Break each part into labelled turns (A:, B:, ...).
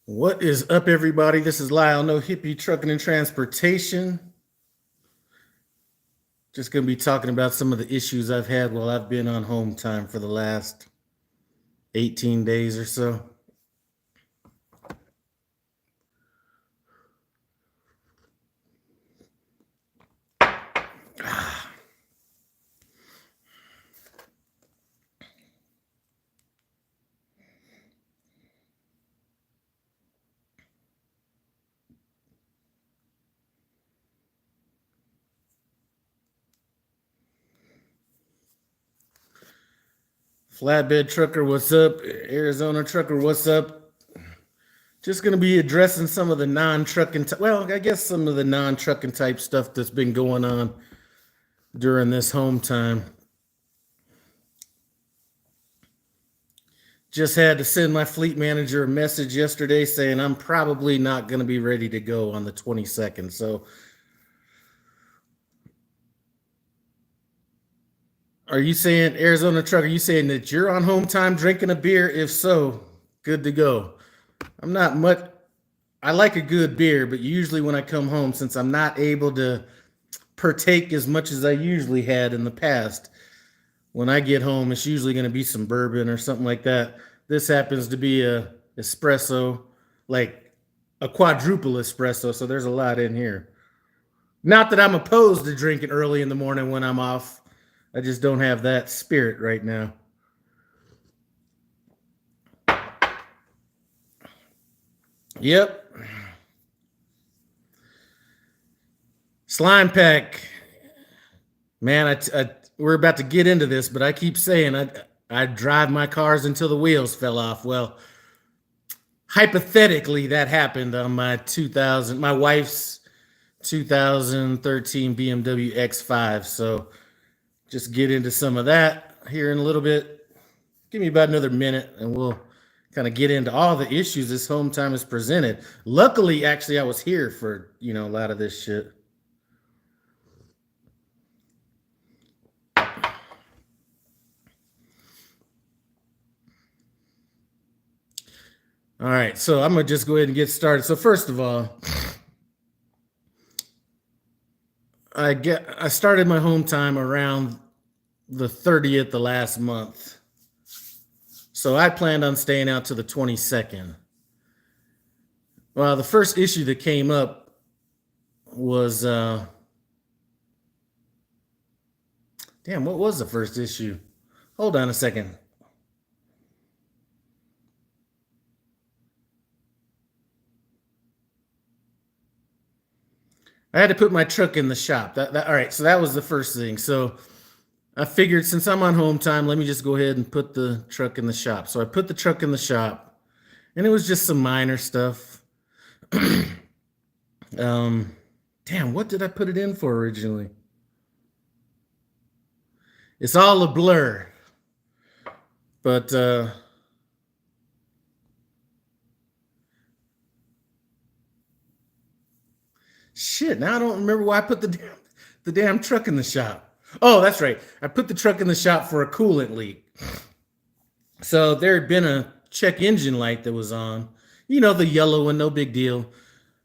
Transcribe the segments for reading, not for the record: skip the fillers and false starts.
A: What is up, everybody? This is Lyle, no hippie trucking and transportation. Just going to be talking about some of the issues I've had while I've been on home time for the last 18 days or so. Flatbed trucker, what's up? Arizona trucker, what's up? Just going to be addressing some of the non-trucking, I guess some of the non-trucking type stuff that's been going on during this home time. Just had to send my fleet manager a message yesterday saying I'm probably not going to be ready to go on the 22nd. So are you saying, Arizona trucker, are you saying that you're on home time drinking a beer? If so, good to go. I'm not much, I like a good beer, but usually when I come home, since I'm not able to partake as much as I usually had in the past, when I get home, it's usually going to be some bourbon or something like that. This happens to be a espresso, like a quadruple espresso, so there's a lot in here. Not that I'm opposed to drinking early in the morning when I'm off. I just don't have that spirit right now. Yep. Slime pack. Man, we're about to get into this, but I keep saying I drive my cars until the wheels fell off. Well, hypothetically, that happened on my wife's 2013 BMW X5. So just get into some of that here in a little bit. Give me about another minute and we'll kind of get into all the issues this home time has presented. Luckily, actually, I was here for, a lot of this shit. All right, so I'm gonna just go ahead and get started. So first of all, I started my home time around the 30th the last month. So I planned on staying out to the 22nd. Well, the first issue that came up was damn, what was the first issue? Hold on a second. I had to put my truck in the shop. All right, so that was the first thing. So I figured since I'm on home time, let me just go ahead and put the truck in the shop. So I put the truck in the shop, and it was just some minor stuff. Damn, what did I put it in for originally? It's all a blur. But shit, now I don't remember why I put the damn truck in the shop. Oh, that's right. I put the truck in the shop for a coolant leak. So there had been a check engine light that was on. The yellow one, no big deal.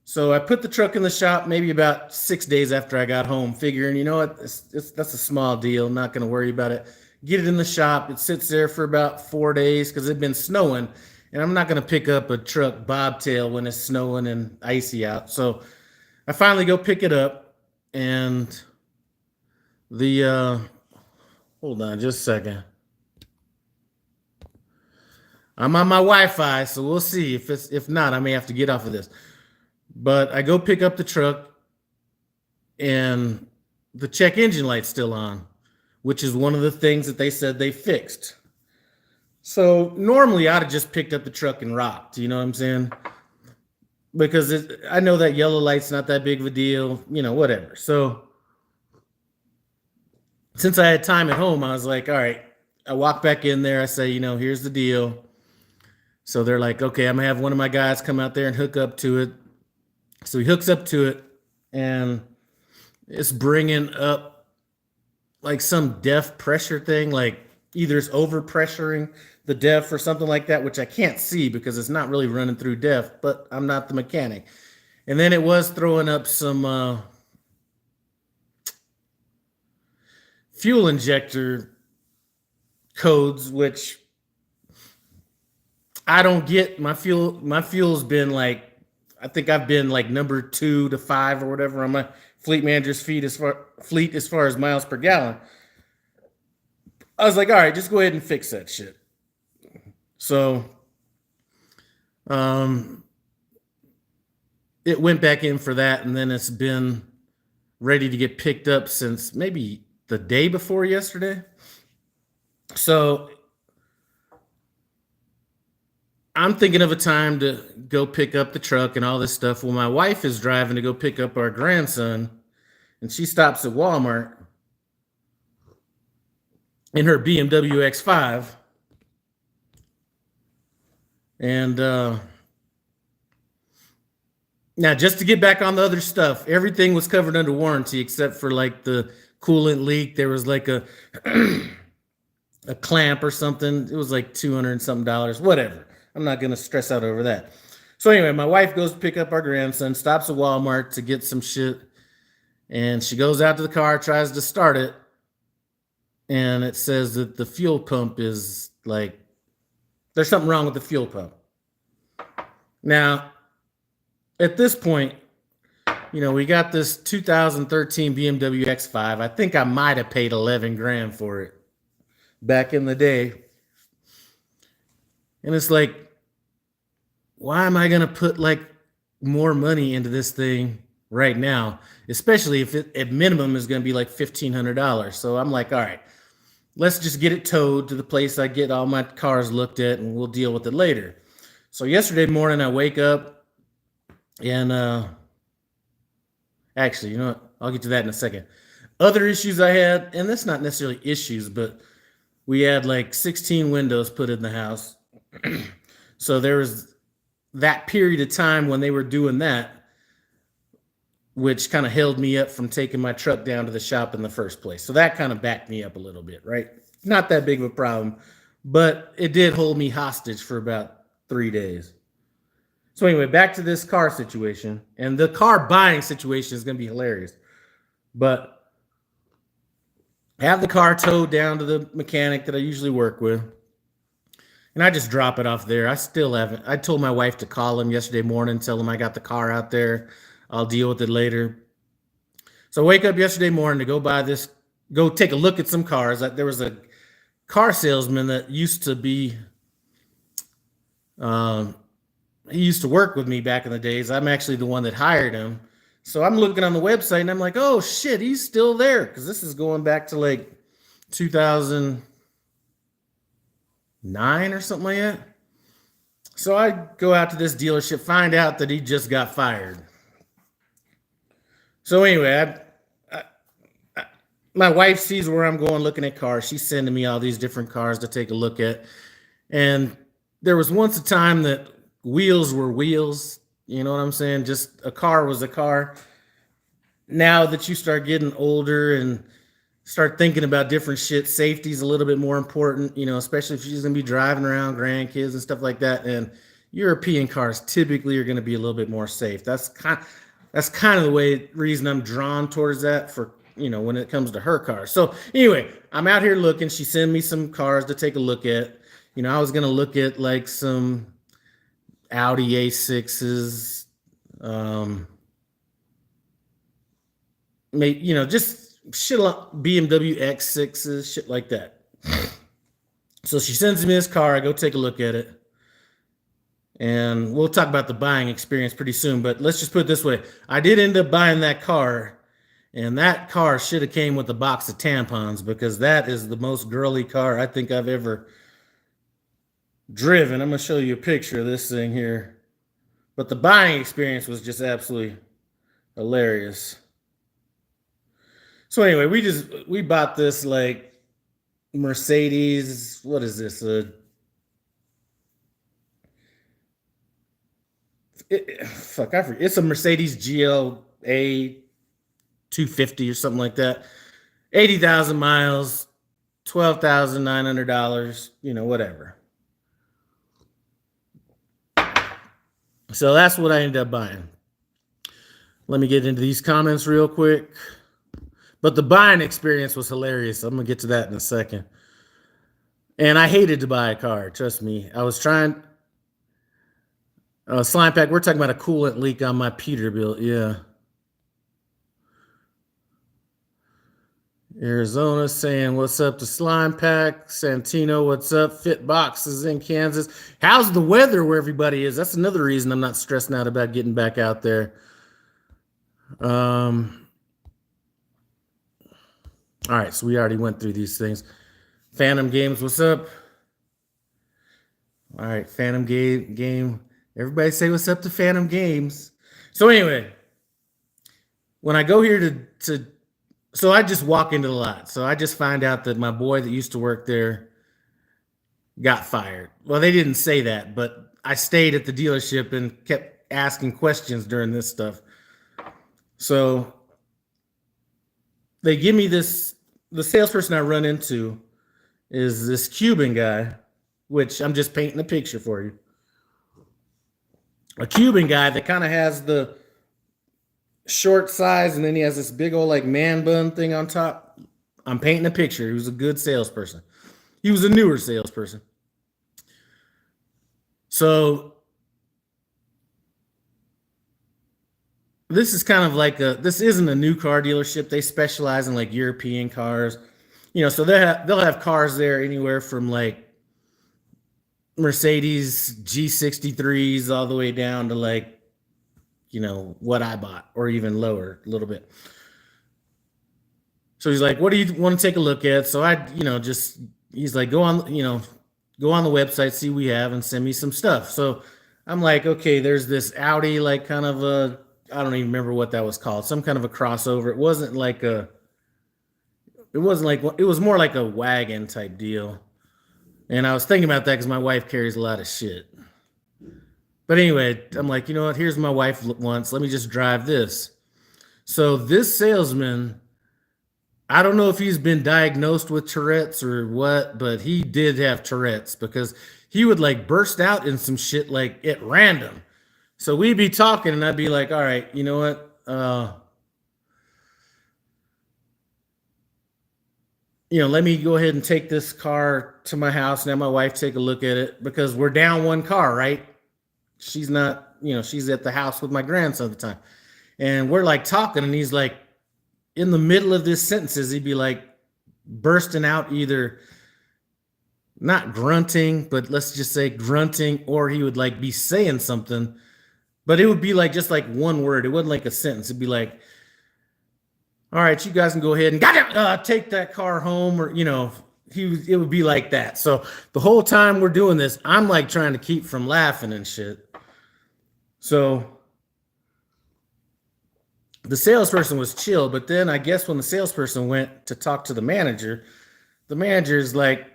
A: So I put the truck in the shop maybe about 6 days after I got home, figuring, you know what, that's a small deal. Not going to worry about it. Get it in the shop. It sits there for about 4 days because it'd been snowing. And I'm not going to pick up a truck bobtail when it's snowing and icy out. So I finally go pick it up. And hold on just a second. I'm on my Wi-Fi, so we'll see. If not, I may have to get off of this. But I go pick up the truck, and the check engine light's still on, which is one of the things that they said they fixed. So normally I'd have just picked up the truck and rocked. You know what I'm saying? Because I know that yellow light's not that big of a deal. Whatever. So since I had time at home, I was like, all right. I walk back in there. I say, here's the deal. So they're like, okay, I'm gonna have one of my guys come out there and hook up to it. So he hooks up to it, and it's bringing up like some depth pressure thing, like either it's over pressuring the def or something like that, which I can't see because it's not really running through def, but I'm not the mechanic. And then it was throwing up some fuel injector codes, which I don't get. My fuel's been like, I think I've been like number 2 to 5 or whatever on my fleet manager's fleet as far as miles per gallon. I was like, all right, just go ahead and fix that shit. So um it went back in for that, and then it's been ready to get picked up since maybe the day before yesterday. So I'm thinking of a time to go pick up the truck and all this stuff. Well, my wife is driving to go pick up our grandson, and she stops at Walmart in her BMW X5. And now, just to get back on the other stuff, everything was covered under warranty except for like the coolant leak. There was like a a clamp or something. It was like 200 and something dollars, whatever. I'm not going to stress out over that. So anyway, my wife goes to pick up our grandson, stops at Walmart to get some shit, and she goes out to the car, tries to start it, and it says that the fuel pump is like, there's something wrong with the fuel pump. Now, at this point, we got this 2013 BMW X5. I think I might have paid 11 grand for it back in the day. And it's like, why am I going to put like more money into this thing right now, especially if it at minimum is going to be like $1,500. So I'm like, all right, let's just get it towed to the place I get all my cars looked at, and we'll deal with it later. So yesterday morning I wake up, and actually, you know what? I'll get to that in a second. Other issues I had, and that's not necessarily issues, but we had like 16 windows put in the house. So there was that period of time when they were doing that, which kind of held me up from taking my truck down to the shop in the first place. So that kind of backed me up a little bit, right? Not that big of a problem, but it did hold me hostage for about 3 days. So anyway, back to this car situation, and the car buying situation is going to be hilarious. But have the car towed down to the mechanic that I usually work with, and I just drop it off there. I still haven't. I told my wife to call him yesterday morning, tell him I got the car out there. I'll deal with it later. So I wake up yesterday morning to go take a look at some cars. There was a car salesman that used to be, he used to work with me back in the days. I'm actually the one that hired him. So I'm looking on the website and I'm like, oh shit, he's still there. Because this is going back to like 2009 or something like that. So I go out to this dealership, find out that he just got fired. So anyway, my wife sees where I'm going looking at cars. She's sending me all these different cars to take a look at. And there was once a time that wheels were wheels. You know what I'm saying? Just a car was a car. Now that you start getting older and start thinking about different shit, safety's a little bit more important, especially if she's going to be driving around grandkids and stuff like that. And European cars typically are going to be a little bit more safe. That's kind of the reason I'm drawn towards that for, when it comes to her cars. So anyway, I'm out here looking. She sent me some cars to take a look at. I was going to look at like some Audi A6s, maybe, just shit like BMW X6s, shit like that. So she sends me this car. I go take a look at it. And we'll talk about the buying experience pretty soon, but let's just put it this way. I did end up buying that car, and that car should have came with a box of tampons, because that is the most girly car I think I've ever driven. I'm going to show you a picture of this thing here. But the buying experience was just absolutely hilarious. So anyway, we bought this like Mercedes, what is this? I forget. It's a Mercedes GLA 250 or something like that. 80,000 miles, $12,900, whatever. So that's what I ended up buying. Let me get into these comments real quick. But the buying experience was hilarious. I'm going to get to that in a second. And I hated to buy a car. Trust me. I was trying. Slime Pack, we're talking about a coolant leak on my Peterbilt. Yeah. Arizona saying, what's up to Slime Pack? Santino, what's up? Fit Boxes in Kansas. How's the weather where everybody is? That's another reason I'm not stressing out about getting back out there. All right, so we already went through these things. Phantom Games, what's up? All right, Phantom Game. Everybody say what's up to Phantom Games. So anyway, when I go here so I just walk into the lot. So I just find out that my boy that used to work there got fired. Well, they didn't say that, but I stayed at the dealership and kept asking questions during this stuff. So they give me this, the salesperson I run into is this Cuban guy, which I'm just painting a picture for you. A Cuban guy that kind of has the short size, and then he has this big old like man bun thing on top. I'm painting a picture. He was a good salesperson. He was a newer salesperson. So this is kind of like this isn't a new car dealership. They specialize in like European cars, so they'll have cars there anywhere from like Mercedes G63s all the way down to like, what I bought, or even lower a little bit. So he's like, what do you want to take a look at? So I, he's like, go on the website, see what we have, and send me some stuff. So I'm like, okay, there's this Audi, like kind of I don't even remember what that was called. Some kind of a crossover. It was more like a wagon type deal. And I was thinking about that because my wife carries a lot of shit. But anyway, I'm like, you know what? Here's my wife once. Let me just drive this. So this salesman, I don't know if he's been diagnosed with Tourette's or what, but he did have Tourette's because he would like burst out in some shit like at random. So we'd be talking and I'd be like, all right, you know what? Let me go ahead and take this car to my house and have my wife take a look at it because we're down one car, right? She's not, she's at the house with my grandson at the time. And we're like talking and he's like, in the middle of this sentences, he'd be like bursting out either not grunting, but let's just say grunting, or he would like be saying something, but it would be like just like one word. It wasn't like a sentence. It'd be like, all right, you guys can go ahead and take that car home, or it would be like that. So the whole time we're doing this, I'm like trying to keep from laughing and shit. So the salesperson was chill, but then I guess when the salesperson went to talk to the manager's like,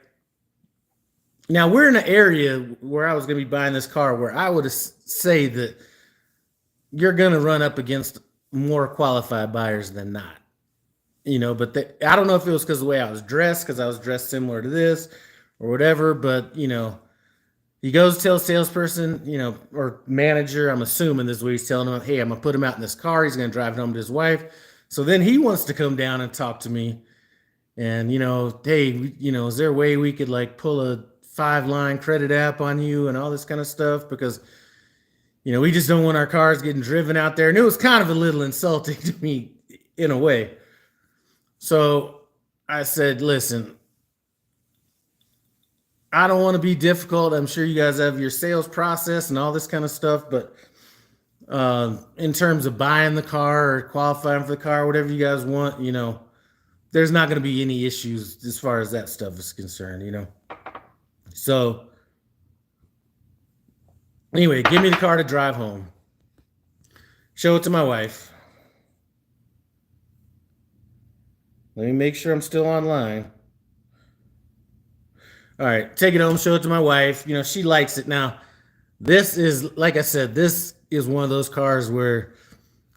A: now we're in an area where I was going to be buying this car where I would say that you're going to run up against more qualified buyers than not. But I don't know if it was because of the way I was dressed, because I was dressed similar to this or whatever, but, he goes to tell salesperson, or manager, I'm assuming this is what he's telling him, hey, I'm going to put him out in this car. He's going to drive it home to his wife. So then he wants to come down and talk to me and, hey, is there a way we could like pull a 5-line credit app on you and all this kind of stuff? Because, we just don't want our cars getting driven out there. And it was kind of a little insulting to me in a way. So I said, listen, I don't want to be difficult. I'm sure you guys have your sales process and all this kind of stuff. But in terms of buying the car or qualifying for the car, whatever you guys want, there's not going to be any issues as far as that stuff is concerned, So anyway, give me the car to drive home. Show it to my wife. Let me make sure I'm still online. All right, take it home, show it to my wife. She likes it. Now, this is, like I said, this is one of those cars where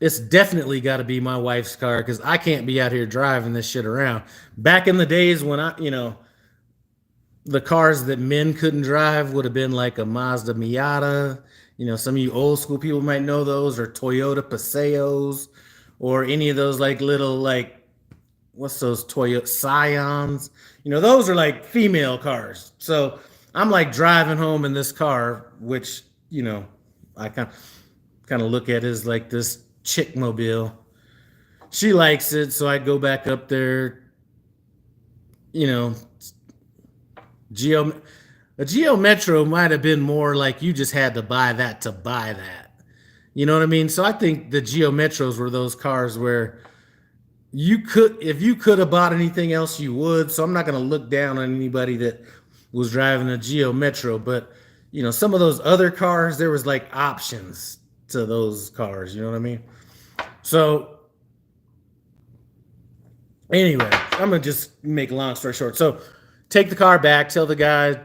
A: it's definitely got to be my wife's car because I can't be out here driving this shit around. Back in the days when the cars that men couldn't drive would have been like a Mazda Miata. Some of you old school people might know those, or Toyota Paseos, or any of those like little like what's those Toyota Scions? Those are like female cars. So I'm like driving home in this car, which I kind of look at as like this chick mobile. She likes it, so I go back up there. You know, Geo a Geo Metro might have been more like you just had to buy that to buy that. You know what I mean? So I think the Geo Metros were those cars where if you could have bought anything else, you would. So I'm not going to look down on anybody that was driving a Geo Metro, but some of those other cars, there was like options to those cars. You know what I mean? So anyway, I'm gonna just make a long story short. So take the car back, tell the guy,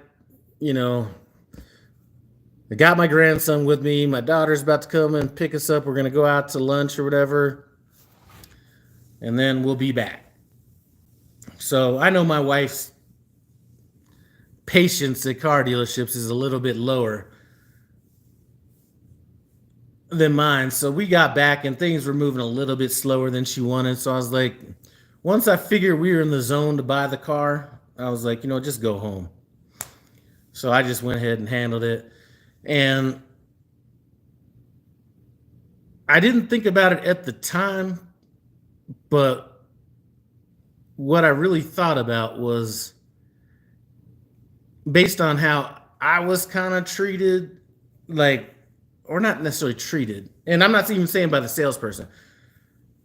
A: I got my grandson with me. My daughter's about to come and pick us up. We're gonna go out to lunch or whatever, and then we'll be back. So I know my wife's patience at car dealerships is a little bit lower than mine. So we got back and things were moving a little bit slower than she wanted. So I was like, once I figured we were in the zone to buy the car, I was like, just go home. So I just went ahead and handled it. And I didn't think about it at the time, but what I really thought about was based on how I was kind of treated, or not necessarily treated. And I'm not even saying by the salesperson,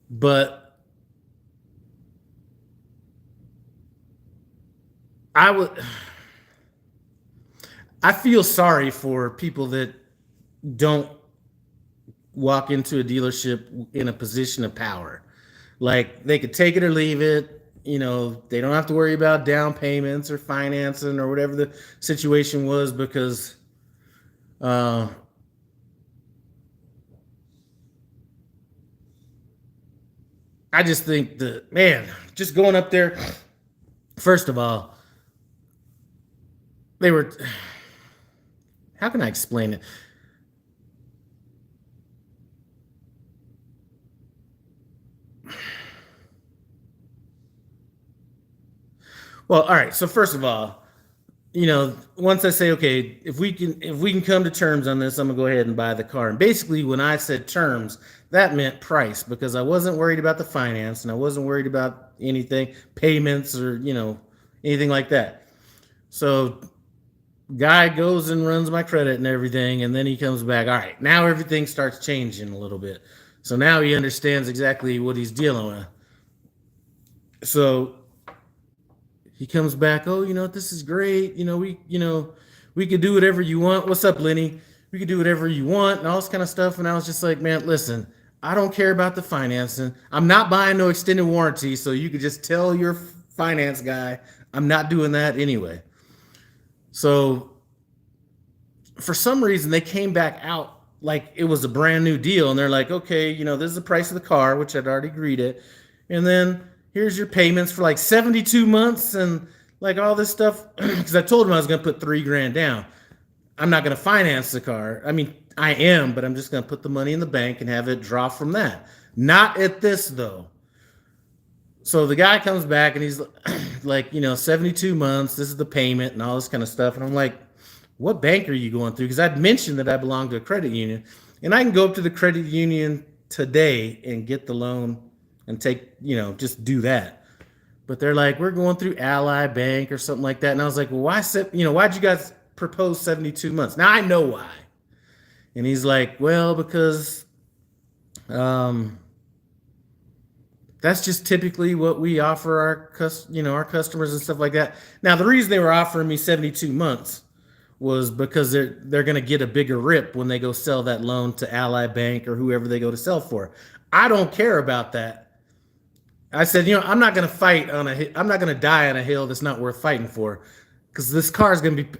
A: but I feel sorry for people that don't walk into a dealership in a position of power. Like they could take it or leave it. They don't have to worry about down payments or financing or whatever the situation was, because I just think that, man, just going up there, first of all, they were, how can I explain it? Well, all right. So first of all, once I say, okay, if we can come to terms on this, I'm gonna go ahead and buy the car. And basically, when I said terms, that meant price, because I wasn't worried about the finance and I wasn't worried about anything, payments or anything like that. So guy goes and runs my credit and everything, and then he comes back. All right, now everything starts changing a little bit. So now he understands exactly what he's dealing with. So he comes back, oh, this is great. We could do whatever you want. What's up, Lenny? We could do whatever you want and all this kind of stuff. And I was just like, man, listen, I don't care about the financing. I'm not buying no extended warranty. So you could just tell your finance guy, I'm not doing that anyway. So for some reason, they came back out like it was a brand new deal. And they're like, okay, this is the price of the car, which I'd already agreed it. And then here's your payments for like 72 months and like all this stuff. Because I told him I was going to put $3,000 down. I'm not going to finance the car. I mean, I am, but I'm just going to put the money in the bank and have it draw from that. Not at this, though. So the guy comes back and he's like, 72 months. This is the payment and all this kind of stuff. And I'm like, what bank are you going through? Because I'd mentioned that I belong to a credit union. And I can go up to the credit union today and get the loan and take, just do that. But they're like, we're going through Ally Bank or something like that. And I was like, well, why'd you guys propose 72 months? Now I know why. And he's like, well, because that's just typically what we offer our customers and stuff like that. Now, the reason they were offering me 72 months was because they're going to get a bigger rip when they go sell that loan to Ally Bank or whoever they go to sell for. I don't care about that. I said, I'm not going to fight I'm not going to die on a hill that's not worth fighting for, because this car is going to be,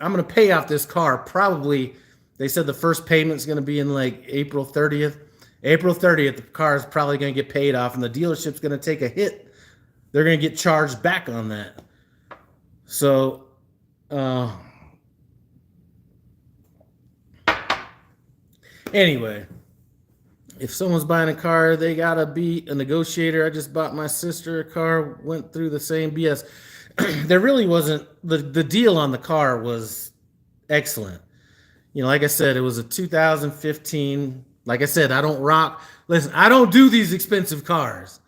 A: I'm going to pay off this car. Probably, they said the first payment is going to be in like April 30th. April 30th, the car is probably going to get paid off and the dealership's going to take a hit. They're going to get charged back on that. So Uh, anyway, if someone's buying a car, they gotta be a negotiator. I just bought my sister a car, went through the same BS. There really wasn't the deal on the car was excellent. Like I said, it was a 2015. Like I said, I don't rock. Listen, I don't do these expensive cars.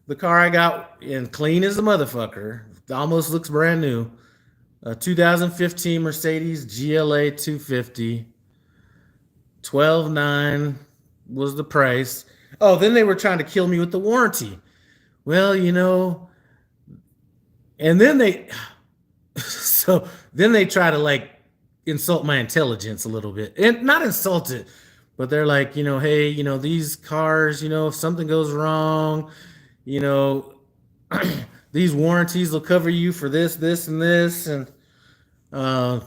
A: The car I got in clean as a motherfucker. Almost looks brand new. A 2015 Mercedes GLA 250. 12.9 was the price. Oh, then they were trying to kill me with the warranty. Well, and then they try to like insult my intelligence a little bit. And not insult it, but they're like, hey, these cars, if something goes wrong, you know, these warranties will cover you for this, this, and this. And are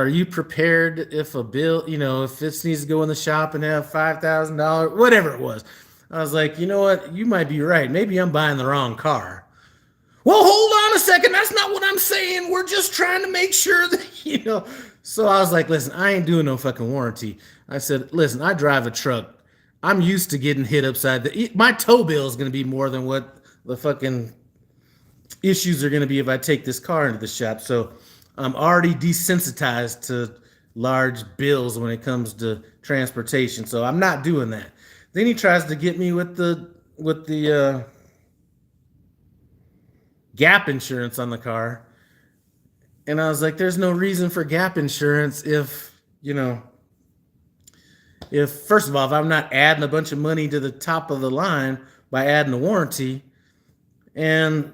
A: you prepared if a bill, if this needs to go in the shop and have $5,000, whatever it was? I was like, you know what? You might be right. Maybe I'm buying the wrong car. Well, hold on a second. That's not what I'm saying. We're just trying to make sure that. So I was like, listen, I ain't doing no fucking warranty. I said, listen, I drive a truck. I'm used to getting hit upside my tow bill is going to be more than what the fucking issues are going to be if I take this car into the shop. So I'm already desensitized to large bills when it comes to transportation. So I'm not doing that. Then he tries to get me with the gap insurance on the car. And I was like, there's no reason for gap insurance if first of all, if I'm not adding a bunch of money to the top of the line by adding a warranty, and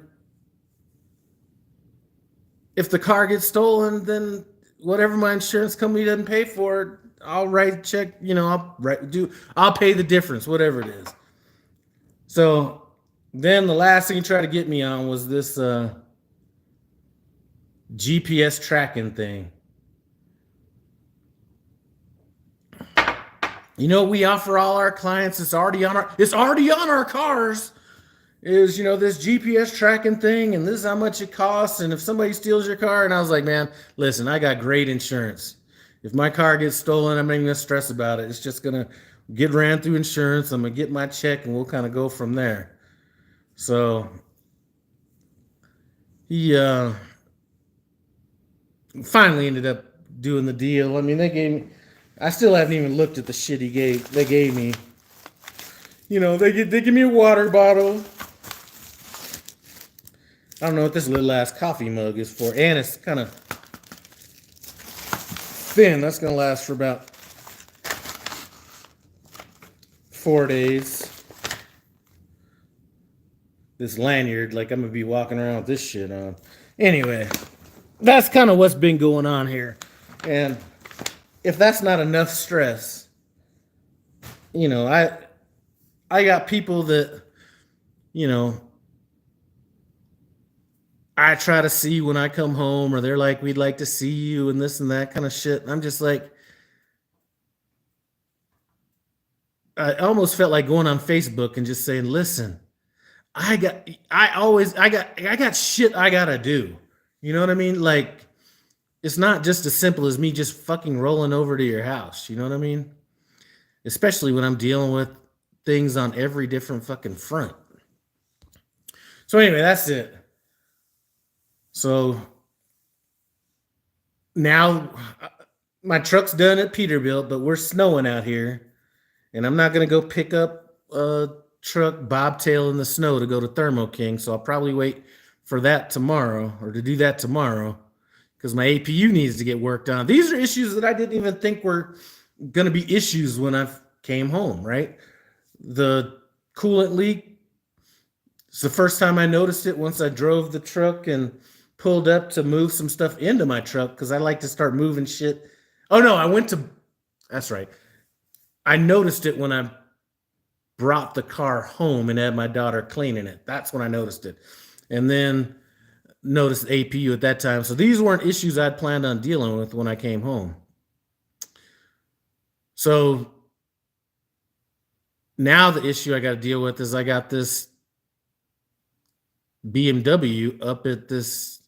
A: if the car gets stolen, then whatever my insurance company doesn't pay for, I'll write a check, I'll pay the difference, whatever it is. So then the last thing he tried to get me on was this GPS tracking thing. We offer all our clients. It's already on our cars. Is this GPS tracking thing, and this is how much it costs, and if somebody steals your car. And I was like, man, listen, I got great insurance. If my car gets stolen, I'm not even gonna stress about it. It's just gonna get ran through insurance. I'm gonna get my check, and we'll kind of go from there. So he finally ended up doing the deal. I mean, I still haven't even looked at the shit they gave me. They give me a water bottle. I don't know what this little ass coffee mug is for. And it's kind of thin. That's going to last for about 4 days. This lanyard, like I'm going to be walking around with this shit on. Anyway, that's kind of what's been going on here. And if that's not enough stress, I got people that, I try to see when I come home, or they're like, we'd like to see you and this and that kind of shit. And I'm just like, I almost felt like going on Facebook and just saying, listen, I got shit I gotta do. You know what I mean? Like, it's not just as simple as me just fucking rolling over to your house. You know what I mean? Especially when I'm dealing with things on every different fucking front. So anyway, that's it. So now my truck's done at Peterbilt, but we're snowing out here, and I'm not going to go pick up a truck bobtail in the snow to go to Thermo King. So I'll probably wait for that tomorrow, or to do that tomorrow, because my APU needs to get worked on. These are issues that I didn't even think were going to be issues when I came home, right? The coolant leak, it's the first time I noticed it once I drove the truck and pulled up to move some stuff into my truck, because I like to start moving shit. Oh no, that's right. I noticed it when I brought the car home and had my daughter cleaning it. That's when I noticed it. And then noticed APU at that time. So these weren't issues I'd planned on dealing with when I came home. So now the issue I got to deal with is I got this BMW up at this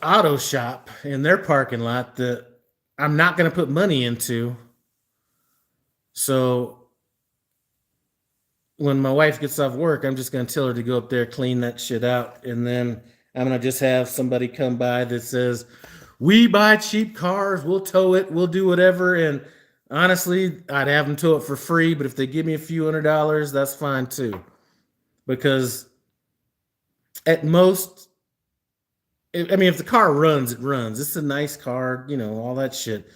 A: auto shop in their parking lot that I'm not going to put money into. So when my wife gets off work, I'm just going to tell her to go up there, clean that shit out. And then I'm going to just have somebody come by that says, we buy cheap cars, we'll tow it, we'll do whatever. And honestly, I'd have them tow it for free. But if they give me a few $100s, that's fine too. Because at most, I mean, if the car runs, it runs. It's a nice car, all that shit.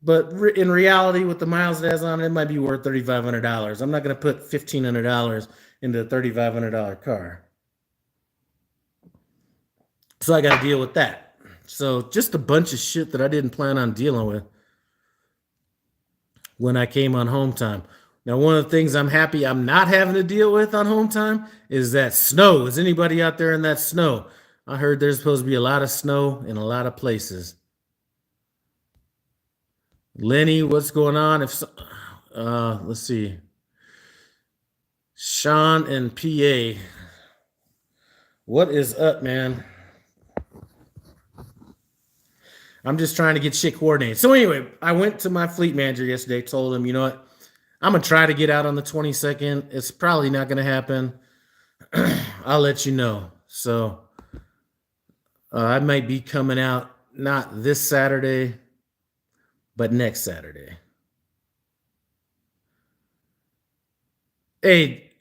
A: But in reality, with the miles it has on it, it might be worth $3,500. I'm not going to put $1,500 into a $3,500 car. So I got to deal with that. So just a bunch of shit that I didn't plan on dealing with when I came on Hometime. Now, one of the things I'm happy I'm not having to deal with on Hometime is that snow. Is anybody out there in that snow? I heard there's supposed to be a lot of snow in a lot of places. Lenny, what's going on? Let's see. Sean and PA. What is up, man? I'm just trying to get shit coordinated. So anyway, I went to my fleet manager yesterday, told him, you know what? I'm going to try to get out on the 22nd. It's probably not going to happen. I'll let you know. So I might be coming out not this Saturday, but next Saturday. Hey,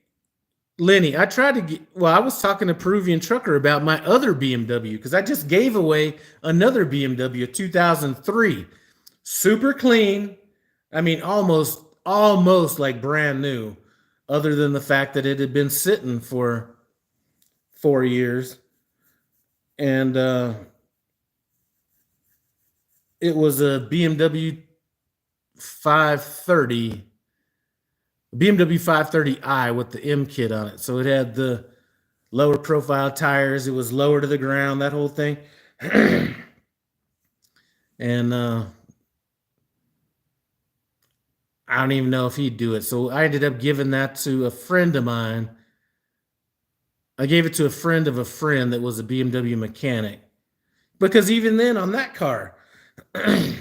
A: Lenny, I was talking to Peruvian Trucker about my other BMW because I just gave away another BMW, a 2003. Super clean. I mean, almost like brand new, other than the fact that it had been sitting for 4 years. And it was a BMW 530. BMW 530i with the M kit on it. So it had the lower profile tires. It was lower to the ground, that whole thing. And I don't even know if he'd do it. So I ended up giving that to a friend of mine. I gave it to a friend of a friend that was a BMW mechanic. Because even then on that car, if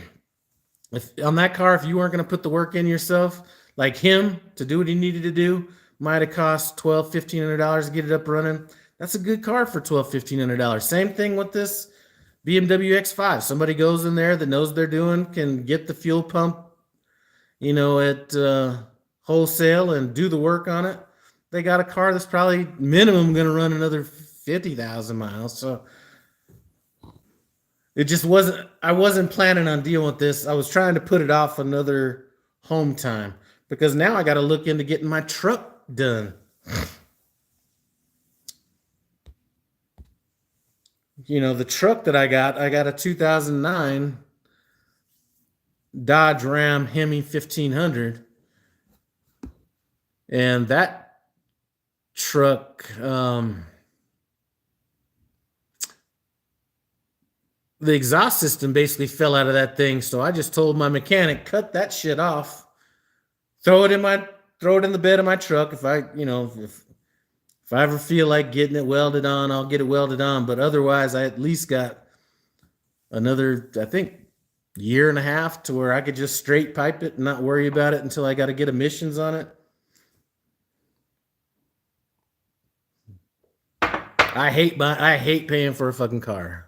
A: you weren't going to put the work in yourself, like him, to do what he needed to do, might have cost $1,200, $1,500 to get it up running. That's a good car for $1,200, $1,500. Same thing with this BMW X5. Somebody goes in there that knows what they're doing, can get the fuel pump, at wholesale and do the work on it. They got a car that's probably minimum going to run another 50,000 miles. So it just I wasn't planning on dealing with this. I was trying to put it off another Hometime. Because now I got to look into getting my truck done. The truck that I got a 2009 Dodge Ram Hemi 1500. And that truck, the exhaust system basically fell out of that thing. So I just told my mechanic, cut that shit off. Throw it in the bed of my truck. If I ever feel like getting it welded on, I'll get it welded on. But otherwise, I at least got another, I think, year and a half to where I could just straight pipe it and not worry about it until I got to get emissions on it. I hate paying for a fucking car.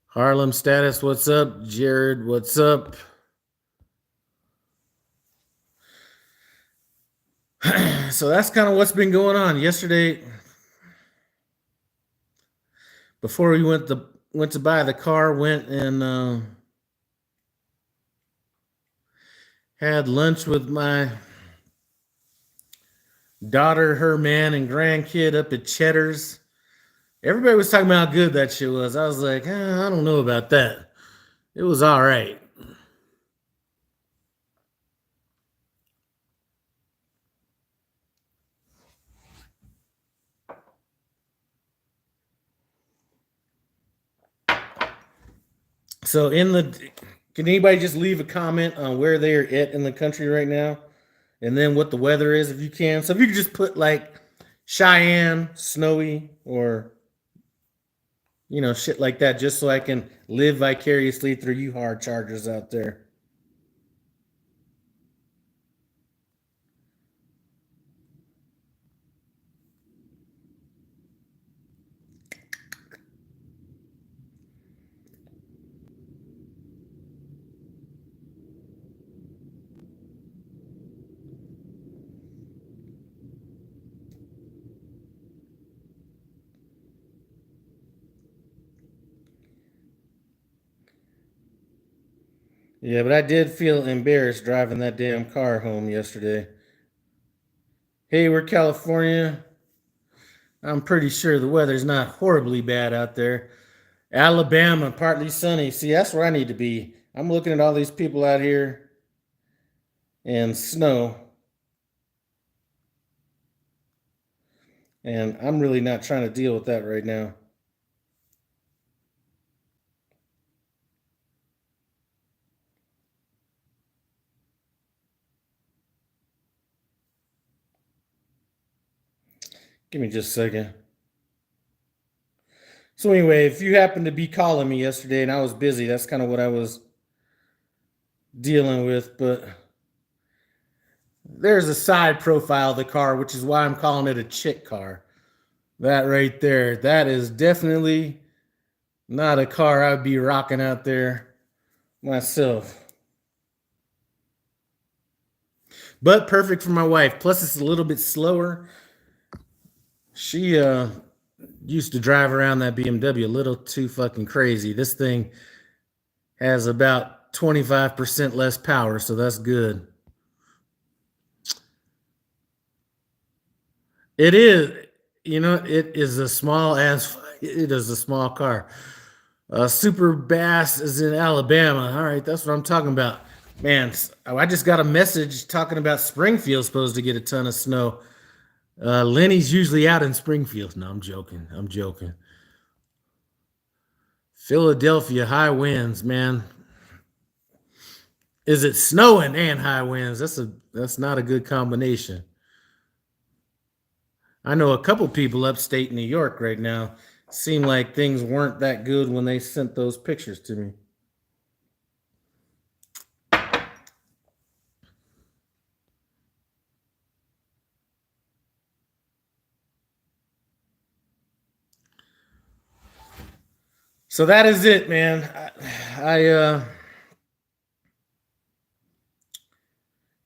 A: Harlem Status, what's up? Jared, what's up? So that's kind of what's been going on. Yesterday, before we went to buy the car, went and had lunch with my daughter, her man, and grandkid up at Cheddar's. Everybody was talking about how good that shit was. I was like, I don't know about that. It was all right. So Can anybody just leave a comment on where they are at in the country right now? And then what the weather is if you can. So if you could just put like Cheyenne, snowy, or shit like that, just so I can live vicariously through you hard chargers out there. Yeah, but I did feel embarrassed driving that damn car home yesterday. Hayward, California. I'm pretty sure the weather's not horribly bad out there. Alabama, partly sunny. See, that's where I need to be. I'm looking at all these people out here and snow. And I'm really not trying to deal with that right now. Give me just a second. So anyway, if you happened to be calling me yesterday and I was busy, that's kind of what I was dealing with. But there's a side profile of the car, which is why I'm calling it a chick car. That right there, that is definitely not a car I'd be rocking out there myself. But perfect for my wife. Plus, it's a little bit slower. She used to drive around that BMW a little too fucking crazy. This thing has about 25% less power, so that's good. It is, it is a small ass. It is a small car. Super Bass is in Alabama. All right, that's what I'm talking about. Man, I just got a message talking about Springfield's supposed to get a ton of snow. Lenny's usually out in Springfield. No, I'm joking. I'm joking. Philadelphia, high winds, man. Is it snowing and high winds? That's not a good combination. I know a couple people upstate New York right now. Seem like things weren't that good when they sent those pictures to me. So that is it, man. I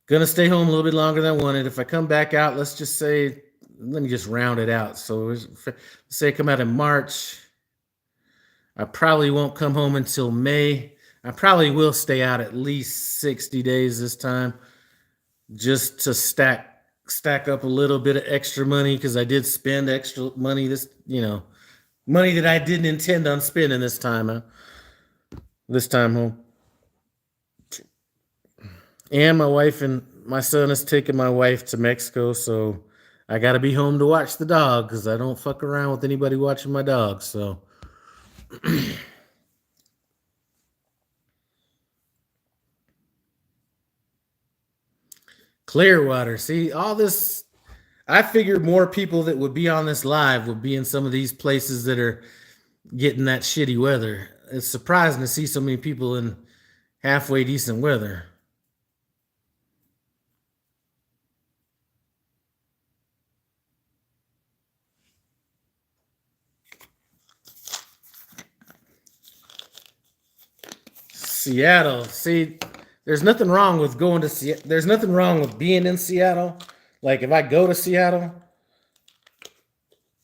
A: gonna stay home a little bit longer than I wanted. If I come back out, let's just say, let me just round it out. So let's say I come out in March. I probably won't come home until May. I probably will stay out at least 60 days this time, just to stack up a little bit of extra money, because I did spend extra money money that I didn't intend on spending this time home. And my wife and my son is taking my wife to Mexico, so I got to be home to watch the dog, because I don't fuck around with anybody watching my dog. So Clearwater. See, all this, I figured more people that would be on this live would be in some of these places that are getting that shitty weather. It's surprising to see so many people in halfway decent weather. Seattle. See, there's nothing wrong with going to Seattle. There's nothing wrong with being in Seattle. Like if I go to Seattle,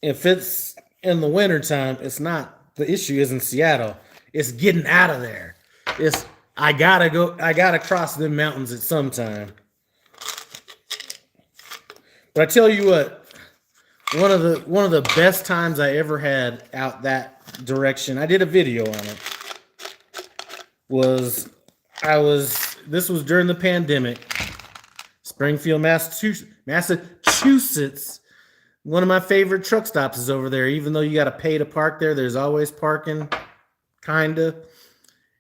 A: if it's in the wintertime, it's not, the issue isn't Seattle. It's getting out of there. I gotta cross the mountains at some time. But I tell you what, one of the best times I ever had out that direction, I did a video on it, this was during the pandemic. Springfield, Massachusetts. One of my favorite truck stops is over there. Even though you got to pay to park there, there's always parking, kinda.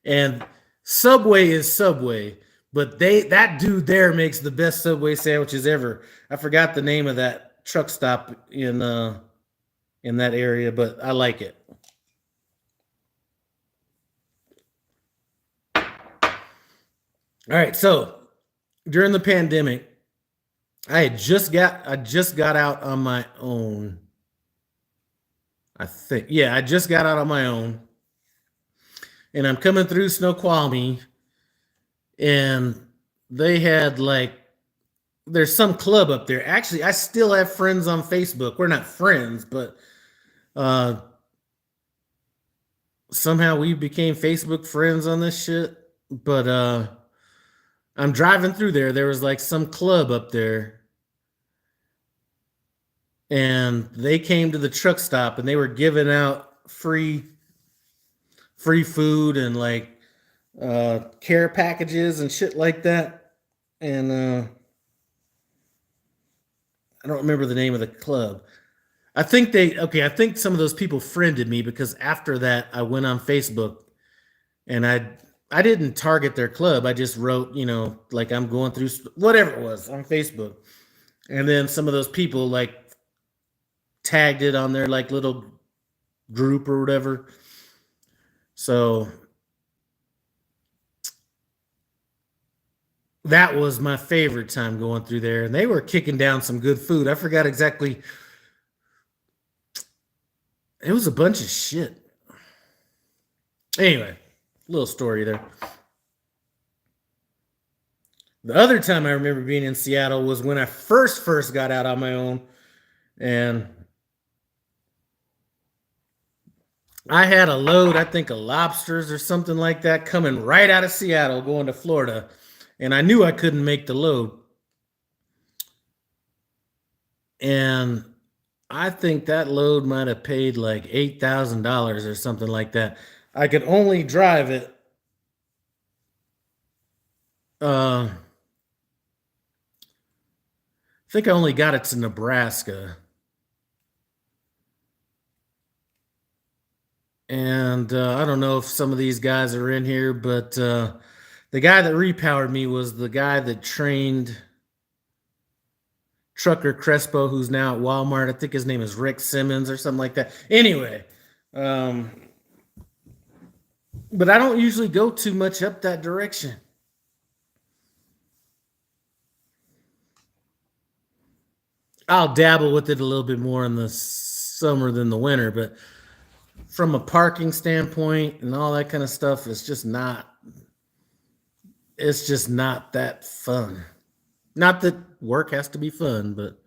A: And Subway is Subway, but that dude there makes the best Subway sandwiches ever. I forgot the name of that truck stop in that area, but I like it. All right, so during the pandemic, I just got out on my own. I think, yeah, I just got out on my own, and I'm coming through Snoqualmie, and they had like there's some club up there. Actually, I still have friends on Facebook. We're not friends, but uh somehow we became Facebook friends on this shit. But I'm driving through there. There was like some club up there, and they came to the truck stop and they were giving out free food and like care packages and shit like that. And I don't remember the name of the club. I think some of those people friended me because after that I went on Facebook and I didn't target their club. I just wrote, like I'm going through whatever it was on Facebook. And then some of those people like tagged it on their like little group or whatever. So that was my favorite time going through there. And they were kicking down some good food. I forgot exactly. It was a bunch of shit. Anyway, little story there. The other time I remember being in Seattle was when I first got out on my own, and I had a load, I think, of lobsters or something like that coming right out of Seattle going to Florida, and I knew I couldn't make the load. And I think that load might have paid like $8,000 or something like that. I could only drive it I think I only got it to Nebraska. And I don't know if some of these guys are in here, but the guy that repowered me was the guy that trained Trucker Crespo, who's now at Walmart. I think his name is Rick Simmons or something like that. Anyway, but I don't usually go too much up that direction. I'll dabble with it a little bit more in the summer than the winter, but from a parking standpoint and all that kind of stuff, it's just not that fun. Not that work has to be fun, but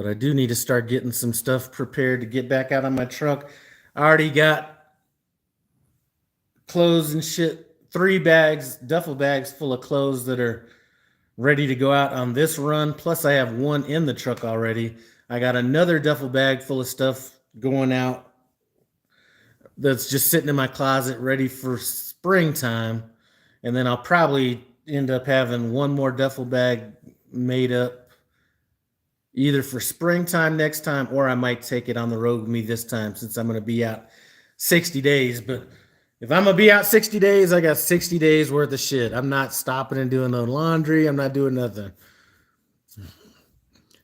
A: I do need to start getting some stuff prepared to get back out on my truck. I already got clothes and shit, 3 bags, duffel bags full of clothes that are ready to go out on this run. Plus, I have one in the truck already. I got another duffel bag full of stuff going out that's just sitting in my closet ready for springtime. And then I'll probably end up having one more duffel bag made up either for springtime next time, or I might take it on the road with me this time since I'm going to be out 60 days. But if I'm going to be out 60 days, I got 60 days worth of shit. I'm not stopping and doing no laundry. I'm not doing nothing.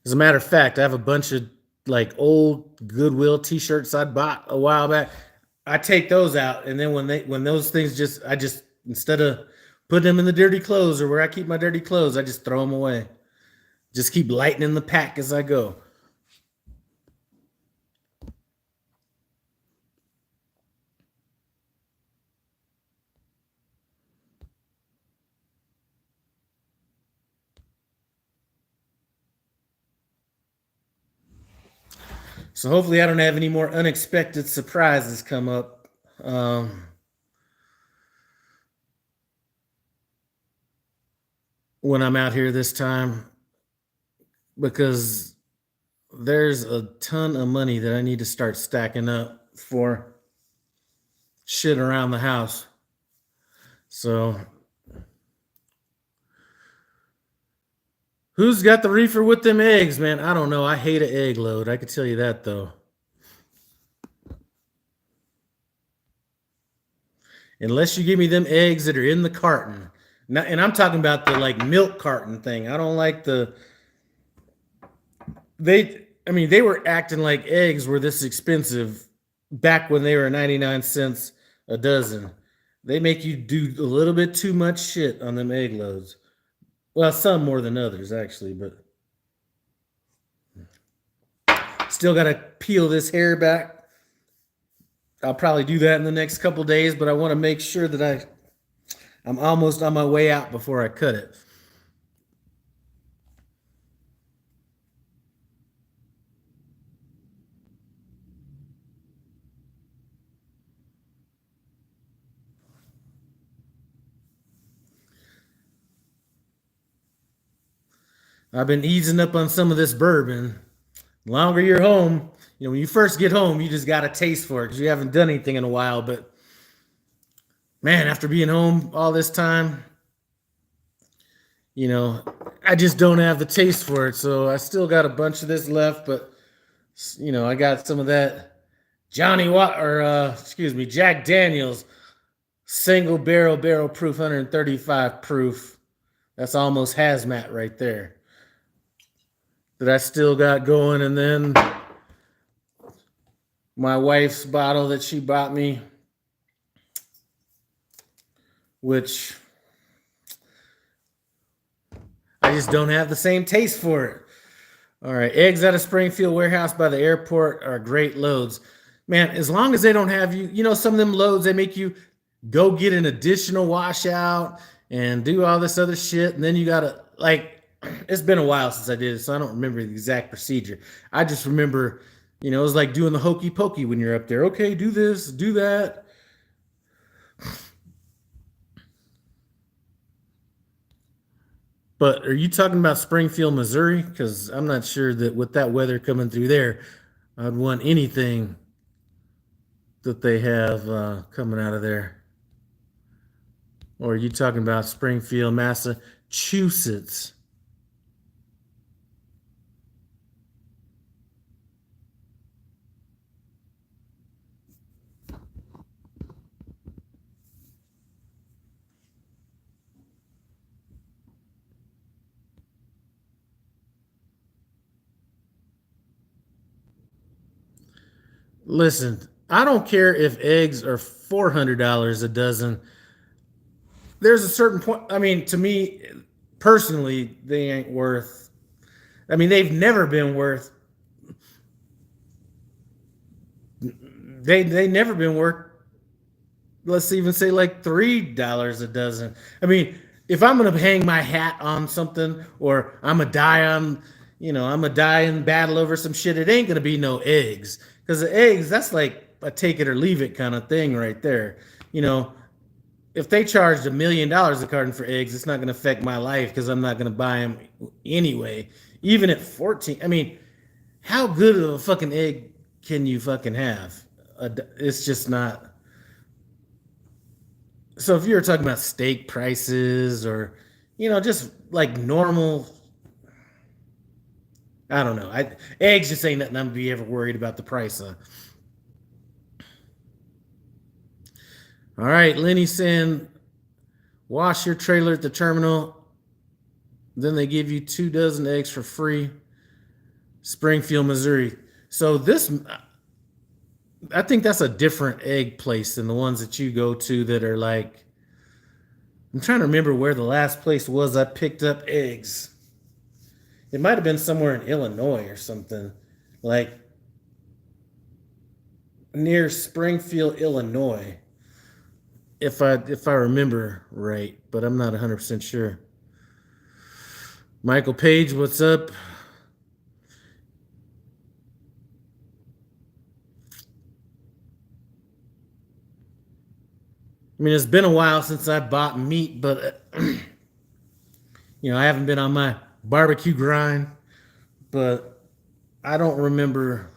A: As a matter of fact, I have a bunch of like old Goodwill t-shirts I bought a while back. I take those out, and then when those things I just instead of putting them in the dirty clothes or where I keep my dirty clothes, I just throw them away. Just keep lightening the pack as I go. So hopefully I don't have any more unexpected surprises come up. When I'm out here this time, because there's a ton of money that I need to start stacking up for shit around the house. So, who's got the reefer with them eggs, man? I don't know. I hate an egg load. I can tell you that, though. Unless you give me them eggs that are in the carton. And I'm talking about the like milk carton thing. I don't like they were acting like eggs were this expensive back when they were 99 cents a dozen. They make you do a little bit too much shit on them egg loads. Well, some more than others, actually, but still got to peel this hair back. I'll probably do that in the next couple days, but I want to make sure that I'm almost on my way out before I cut it. I've been easing up on some of this bourbon. The longer you're home, when you first get home, you just got a taste for it because you haven't done anything in a while. But man, after being home all this time, I just don't have the taste for it. So I still got a bunch of this left, but I got some of that Jack Daniels single barrel proof, 135 proof. That's almost hazmat right there. That I still got going, and then my wife's bottle that she bought me, which I just don't have the same taste for it. All right, eggs out of Springfield warehouse by the airport are great loads. Man, as long as they don't have some of them loads, they make you go get an additional washout and do all this other shit. And then you got to, it's been a while since I did it, so I don't remember the exact procedure. I just remember, it was like doing the hokey pokey when you're up there. Okay, do this, do that. But are you talking about Springfield, Missouri? Because I'm not sure that with that weather coming through there, I'd want anything that they have coming out of there. Or are you talking about Springfield, Massachusetts? Listen, I don't care if eggs are $400 a dozen. There's a certain point. I mean, to me personally, they ain't worth. I mean, they've never been worth. They never been worth. Let's even say like $3 a dozen. I mean, if I'm gonna hang my hat on something, or I'm a die on, I'm a die in battle over some shit, it ain't gonna be no eggs. Because the eggs, that's like a take it or leave it kind of thing right there. If they charged $1 million a carton for eggs, it's not going to affect my life because I'm not going to buy them anyway. Even at 14, I mean, how good of a fucking egg can you fucking have? It's just not. So if you're talking about steak prices or, just like normal, I don't know. Eggs just ain't nothing I'm gonna be ever worried about the price of. All right, Lenny saying, wash your trailer at the terminal. Then they give you 2 dozen eggs for free. Springfield, Missouri. So I think that's a different egg place than the ones that you go to that are like, I'm trying to remember where the last place was I picked up eggs. It might have been somewhere in Illinois or something, like near Springfield, Illinois, if I remember right, but I'm not 100% sure. Michael Page, what's up? I mean, it's been a while since I bought meat, but I haven't been on my barbecue grind, but I don't remember.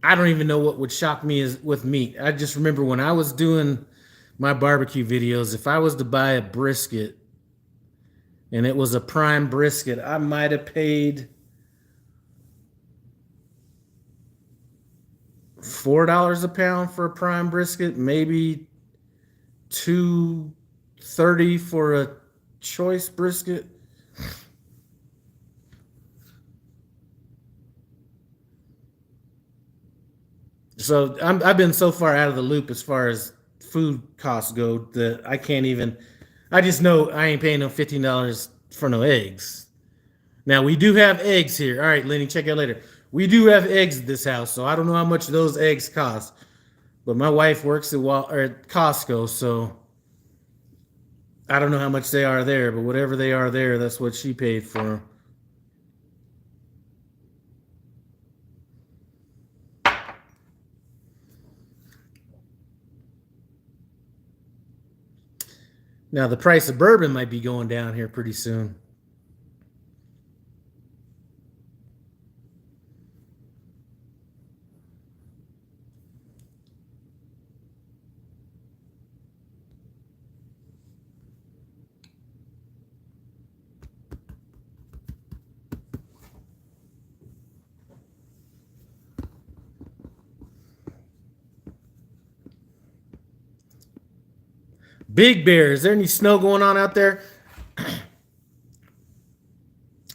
A: I don't even know what would shock me is with meat. I just remember when I was doing my barbecue videos, if I was to buy a brisket and it was a prime brisket, I might have paid $4 a pound for a prime brisket, maybe $2.30 for a choice brisket. So I've been so far out of the loop as far as food costs go that I can't even. I just know I ain't paying no $15 for no eggs. Now we do have eggs here. All right, Lenny, check out later. We do have eggs at this house, so I don't know how much those eggs cost. But my wife works at Costco, so I don't know how much they are there. But whatever they are there, that's what she paid for 'em. Now the price of bourbon might be going down here pretty soon. Big Bear, is there any snow going on out there?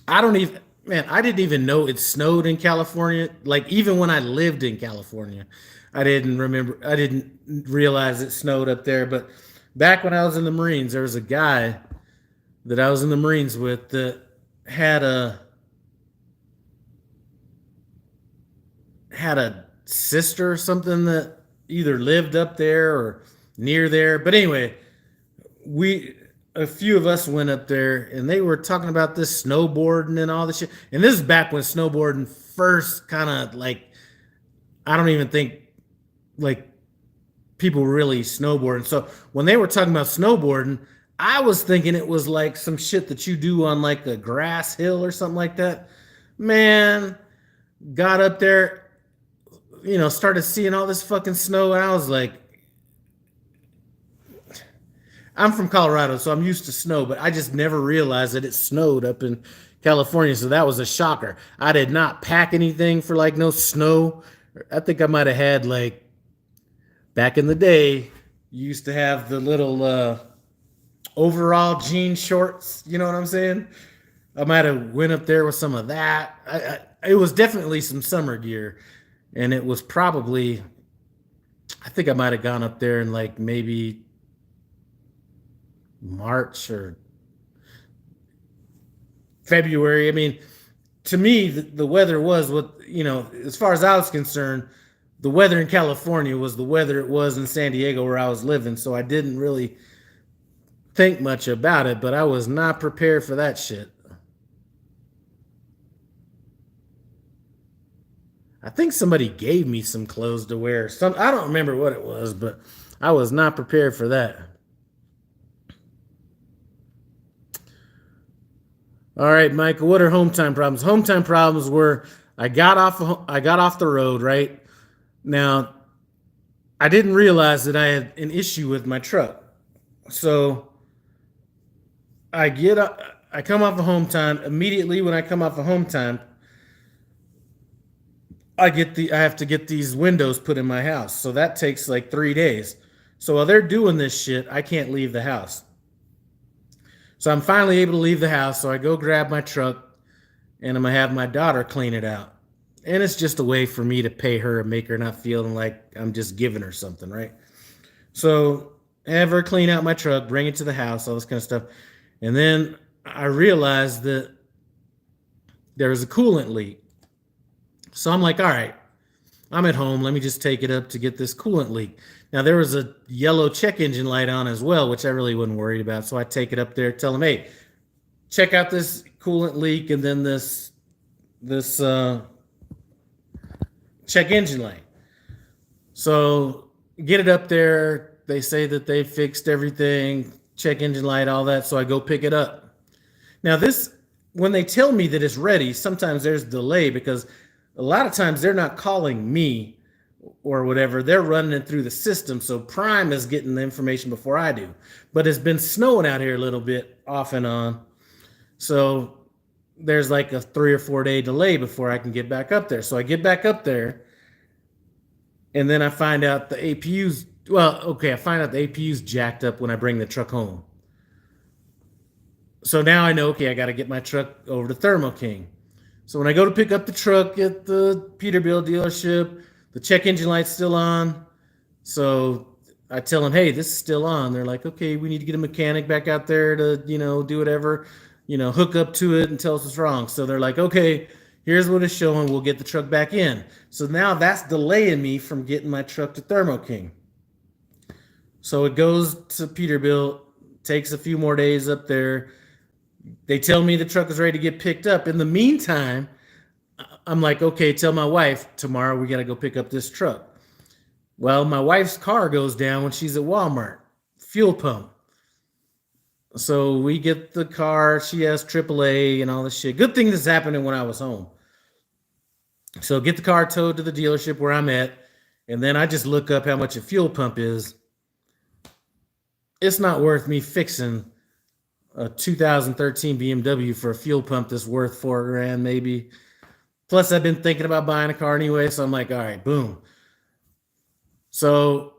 A: I don't even, man, I didn't even know it snowed in California. Like, even when I lived in California, I didn't realize it snowed up there. But back when I was in the Marines, there was a guy that I was in the Marines with that had a, had a sister or something that either lived up there or near there. But anyway, we a few of us went up there and they were talking about this snowboarding and all this shit. And this is back when snowboarding first kind of like, I don't even think like people really snowboarding. So when they were talking about snowboarding, I was thinking it was like some shit that you do on like a grass hill or something like that. Man, got up there, started seeing all this fucking snow. And I was like, I'm from Colorado, so I'm used to snow, but I just never realized that it snowed up in California. So that was a shocker. I did not pack anything for like no snow. I think I might have had like back in the day, you used to have the little overall jean shorts. You know what I'm saying? I might have went up there with some of that. It was definitely some summer gear, and it was probably. I think I might have gone up there in like maybe March or February. I mean, to me, the weather was as far as I was concerned, the weather in California was the weather it was in San Diego where I was living. So I didn't really think much about it, but I was not prepared for that shit. I think somebody gave me some clothes to wear. I don't remember what it was, but I was not prepared for that. All right, Michael, what are home time problems? Home time problems were I got off the road, right? Now, I didn't realize that I had an issue with my truck. So, I come off of home time. Immediately when I come off of home time, I have to get these windows put in my house. So that takes like 3 days. So while they're doing this shit, I can't leave the house. So I'm finally able to leave the house. So I go grab my truck and I'm going to have my daughter clean it out. And it's just a way for me to pay her and make her not feeling like I'm just giving her something, right? So have her clean out my truck, bring it to the house, all this kind of stuff. And then I realized that there was a coolant leak. So I'm like, all right, I'm at home. Let me just take it up to get this coolant leak. Now, there was a yellow check engine light on as well, which I really wasn't worried about. So I take it up there, tell them, hey, check out this coolant leak and then this check engine light. So get it up there. They say that they fixed everything, check engine light, all that. So I go pick it up. Now, when they tell me that it's ready, sometimes there's delay because a lot of times they're not calling me. or whatever, they're running it through the system. So Prime is getting the information before I do. But it's been snowing out here a little bit off and on. So there's like a 3 or 4 day delay before I can get back up there. So I get back up there, and then I find out the APU's, well, okay, I find out the APU's jacked up when I bring the truck home. So now I know, okay, I got to get my truck over to Thermo King. So when I go to pick up the truck at the Peterbilt dealership, the check engine light's still on. So I tell them, hey, this is still on. They're like, okay, we need to get a mechanic back out there to, do whatever, hook up to it and tell us what's wrong. So they're like, okay, here's what it's showing. We'll get the truck back in. So now that's delaying me from getting my truck to Thermo King. So it goes to Peterbilt, takes a few more days up there. They tell me the truck is ready to get picked up. In the meantime, I'm like, okay, tell my wife, tomorrow we got to go pick up this truck. Well, my wife's car goes down when she's at Walmart, fuel pump. So we get the car. She has AAA and all this shit. Good thing this is happening when I was home. So get the car towed to the dealership where I'm at. And then I just look up how much a fuel pump is. It's not worth me fixing a 2013 BMW for a fuel pump that's worth $4,000 maybe. Plus, I've been thinking about buying a car anyway, so I'm like, all right, boom. So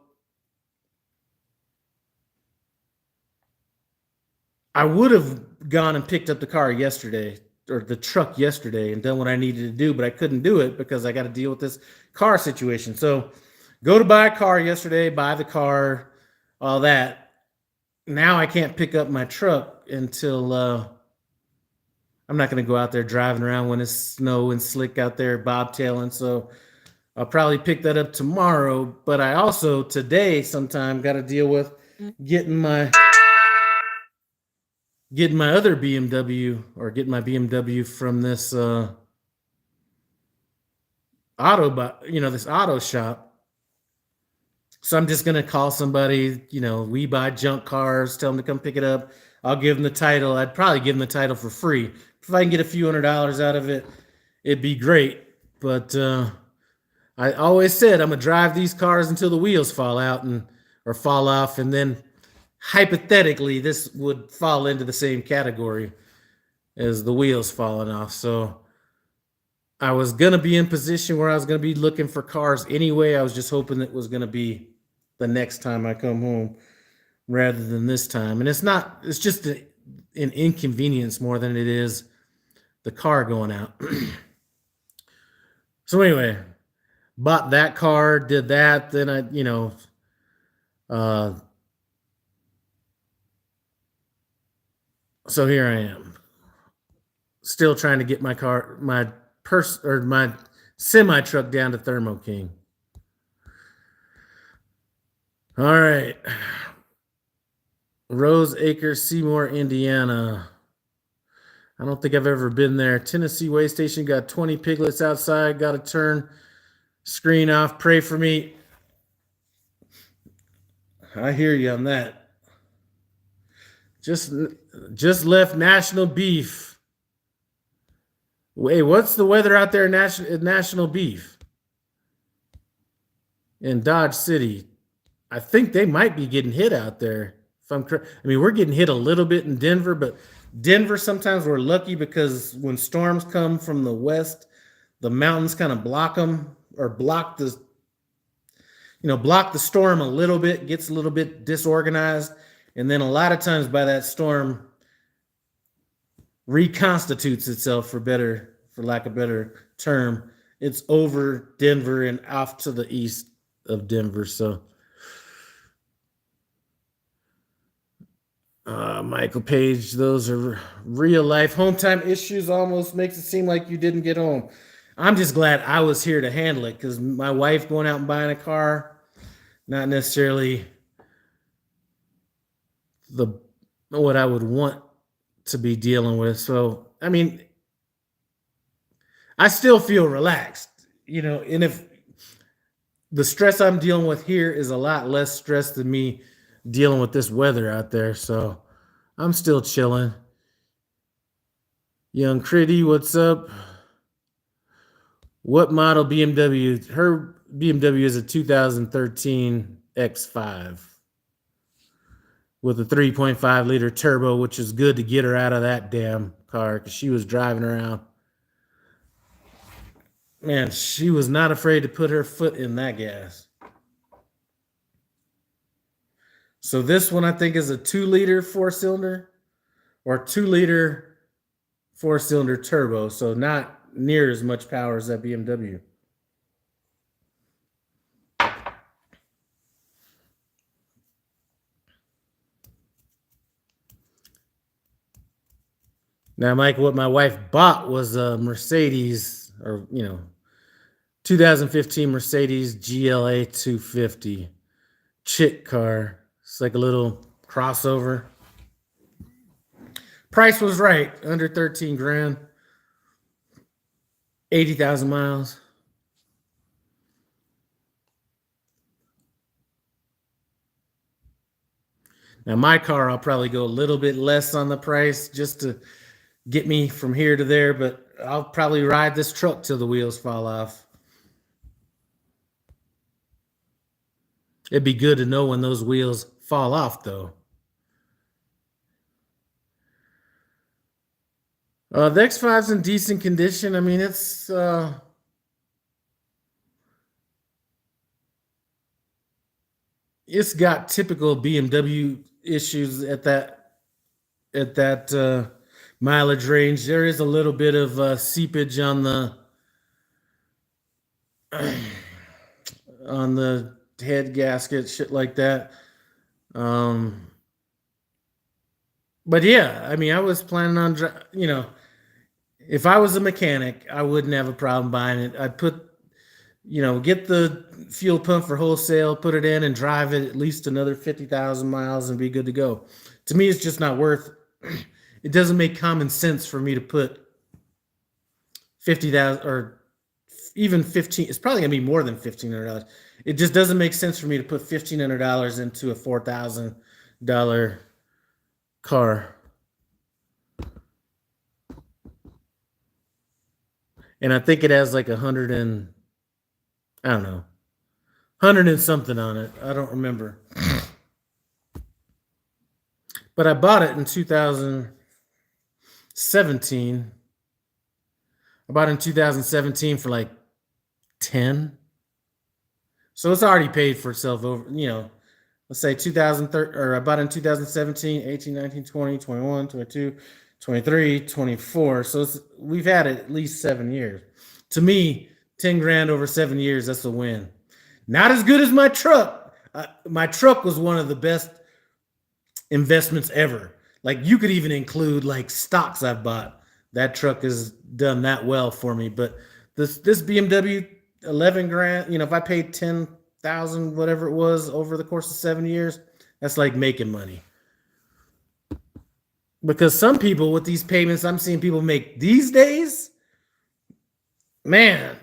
A: I would have gone and picked up the car yesterday, or the truck yesterday, and done what I needed to do, but I couldn't do it because I got to deal with this car situation. So go to buy a car yesterday, buy the car, all that. Now I can't pick up my truck until I'm not going to go out there driving around when it's snow and slick out there, bobtailing. So I'll probably pick that up tomorrow. But I also today sometime got to deal with getting my other BMW, or getting my BMW from this this auto shop. So I'm just going to call somebody, we buy junk cars, tell them to come pick it up. I'll give them the title. I'd probably give them the title for free. If I can get a few $100s out of it, it'd be great. But I always said I'm going to drive these cars until the wheels fall out or fall off. And then hypothetically, this would fall into the same category as the wheels falling off. So I was going to be in position where I was going to be looking for cars anyway. I was just hoping it was going to be the next time I come home rather than this time. And it's just an inconvenience more than it is the car going out. So anyway, bought that car, did that. Then so here I am, still trying to get my semi truck down to Thermo King. All right. Rose Acres, Seymour, Indiana. I don't think I've ever been there. Tennessee Way Station, got 20 piglets outside. Got to turn screen off. Pray for me. I hear you on that. Just left National Beef. Wait, what's the weather out there in National Beef? In Dodge City. I think they might be getting hit out there. We're getting hit a little bit in Denver, but Denver, sometimes we're lucky because when storms come from the west, the mountains kind of block them, or block the storm a little bit, gets a little bit disorganized. And then a lot of times by that storm reconstitutes itself, for lack of a better term. It's over Denver and off to the east of Denver. So Michael Page, those are real life. Hometime issues almost makes it seem like you didn't get home. I'm just glad I was here to handle it, because my wife going out and buying a car, not necessarily what I would want to be dealing with. So, I still feel relaxed, and if the stress I'm dealing with here is a lot less stress than me dealing with this weather out there. So I'm still chilling. Young Critty, what's up? What model BMW? BMW is a 2013 X5 with a 3.5 liter turbo, which is good to get her out of that damn car because she was driving around. Man, she was not afraid to put her foot in that gas. So this one I think is a 2-liter 4-cylinder or 2-liter 4-cylinder turbo. So not near as much power as that BMW. Now, Mike, what my wife bought was a Mercedes, or 2015 Mercedes GLA 250 chick car. It's like a little crossover. Price was right, under 13 grand, 80,000 miles. Now, my car, I'll probably go a little bit less on the price just to get me from here to there, but I'll probably ride this truck till the wheels fall off. It'd be good to know when those wheels fall off, though. The X5's in decent condition. I mean, it's got typical BMW issues at that mileage range. There is a little bit of seepage on the head gasket, shit like that. But yeah, I mean, I was planning on, if I was a mechanic, I wouldn't have a problem buying it. I'd put, get the fuel pump for wholesale, put it in, and drive it at least another 50,000 miles and be good to go. To me, it's just not worth. It doesn't make common sense for me to put 50,000 or even 15. It's probably gonna be more than $1,500. It just doesn't make sense for me to put $1,500 into a $4,000 car. And I think it has like 100 and I don't know, 100 and something on it. I don't remember. But I bought it in 2017. I bought it in 2017 for like 10. So it's already paid for itself over, let's say 2013, or I bought it in 2017, 18, 19, 20, 21, 22, 23, 24. So we've had it at least 7 years. To me, 10 grand over 7 years, that's a win. Not as good as my truck. My truck was one of the best investments ever. Like, you could even include like stocks I've bought. That truck has done that well for me. But this BMW, 11 grand, if I paid 10,000, whatever it was, over the course of 7 years, that's like making money. Because some people with these payments I'm seeing people make these days, man,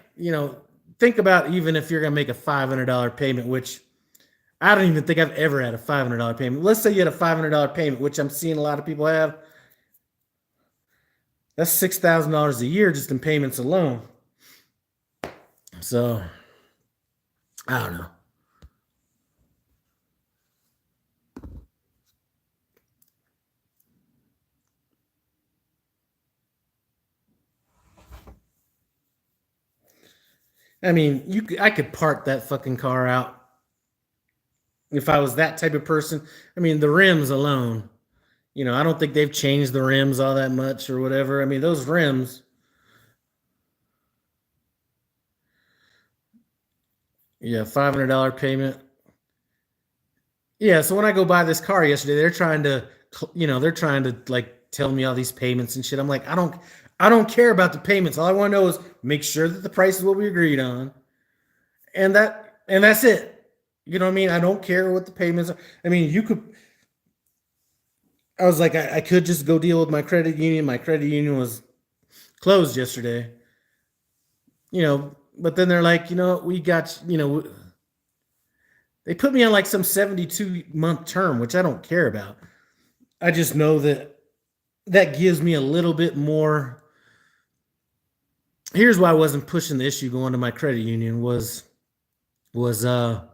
A: think about even if you're going to make a $500 payment, which I don't even think I've ever had a $500 payment. Let's say you had a $500 payment, which I'm seeing a lot of people have. That's $6,000 a year just in payments alone. So, I don't know. I mean, I could park that fucking car out if I was that type of person. I mean, the rims alone, I don't think they've changed the rims all that much or whatever. I mean, those rims, yeah, $500 payment. Yeah, so when I go buy this car yesterday, they're trying to like tell me all these payments and shit. I'm like, I don't care about the payments. All I want to know is make sure that the price is what we agreed on. And that's it. You know what I mean? I don't care what the payments are. I mean, I was like, I could just go deal with my credit union. My credit union was closed yesterday. But then they're like, we got, they put me on like some 72-month term, which I don't care about. I just know that gives me a little bit more. Here's why I wasn't pushing the issue going to my credit union was was the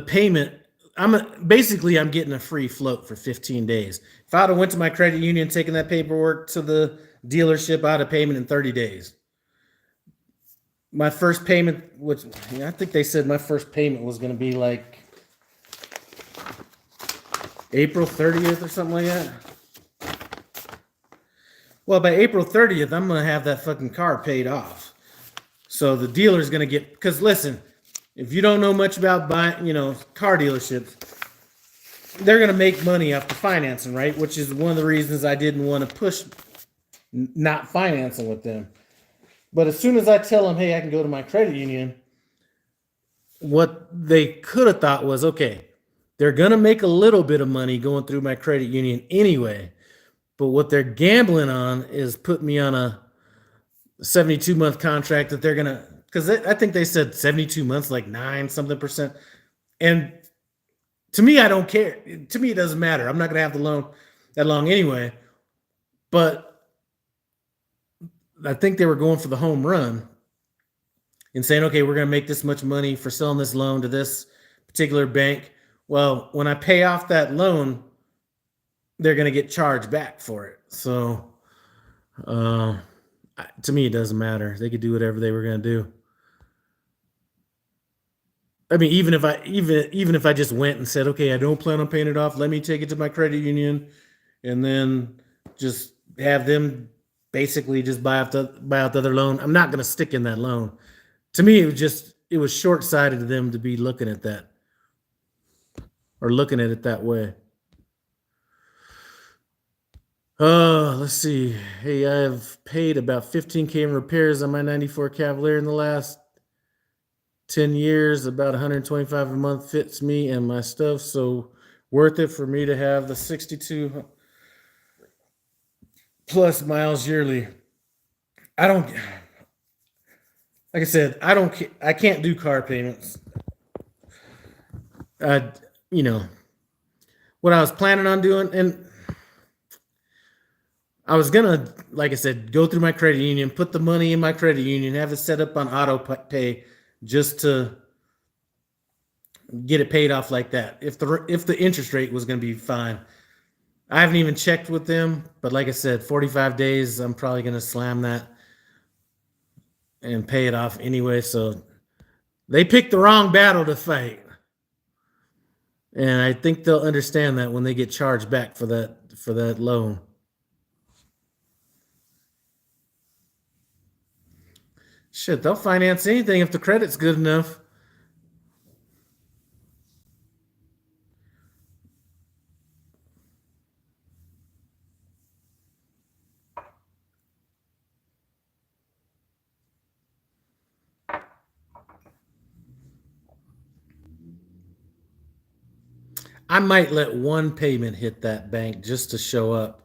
A: payment. I'm getting a free float for 15 days. If I'd have went to my credit union, taken that paperwork to the dealership, I'd have payment in 30 days. My first payment, which I think they said my first payment was going to be like April 30th or something like that. Well, by April 30th, I'm going to have that fucking car paid off. So the dealer's going to get, because listen, if you don't know much about buying, car dealerships, they're going to make money off the financing, right? Which is one of the reasons I didn't want to push not financing with them. But as soon as I tell them, hey, I can go to my credit union, what they could have thought was, okay, they're going to make a little bit of money going through my credit union anyway. But what they're gambling on is put me on a 72-month contract that they're going to, because I think they said 72 months, like 9% And to me, I don't care. To me, it doesn't matter. I'm not going to have the loan that long anyway. But I think they were going for the home run and saying, okay, we're going to make this much money for selling this loan to this particular bank. Well, when I pay off that loan, they're going to get charged back for it. So to me, it doesn't matter. They could do whatever they were going to do. I mean, even if I just went and said, okay, I don't plan on paying it off, let me take it to my credit union and then just have them basically just buy out the other loan. I'm not going to stick in that loan. To me, it was short-sighted of them to be looking at that or looking at it that way. Let's see. Hey, I have paid about $15K in repairs on my 94 Cavalier in the last 10 years. About $125 a month fits me and my stuff, so worth it for me to have the 62 plus miles yearly. Like I said, I can't do car payments. What I was planning on doing, and I was gonna, like I said, go through my credit union, put the money in my credit union, have it set up on auto pay just to get it paid off like that. If the interest rate was going to be fine. I haven't even checked with them, but like I said, 45 days, I'm probably going to slam that and pay it off anyway. So they picked the wrong battle to fight. And I think they'll understand that when they get charged back for that loan. Shit, they'll finance anything if the credit's good enough. I might let one payment hit that bank just to show up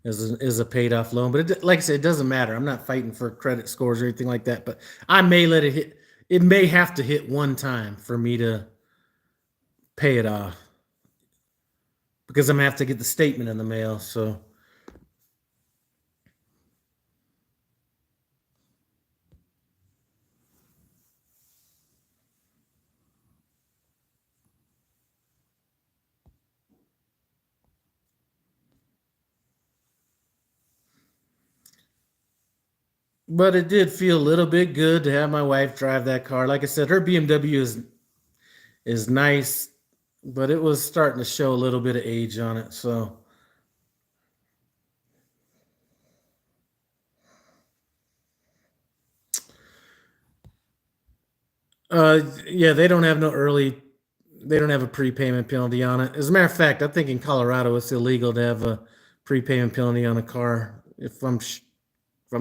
A: as a paid off loan. But like I said, it doesn't matter. I'm not fighting for credit scores or anything like that. But I may let it hit. It may have to hit one time for me to pay it off because I'm going to have to get the statement in the mail. So. But it did feel a little bit good to have my wife drive that car. Like I said, her BMW is nice, but it was starting to show a little bit of age on it. So yeah, they don't have a prepayment penalty on it. As a matter of fact, I think in Colorado it's illegal to have a prepayment penalty on a car if I'm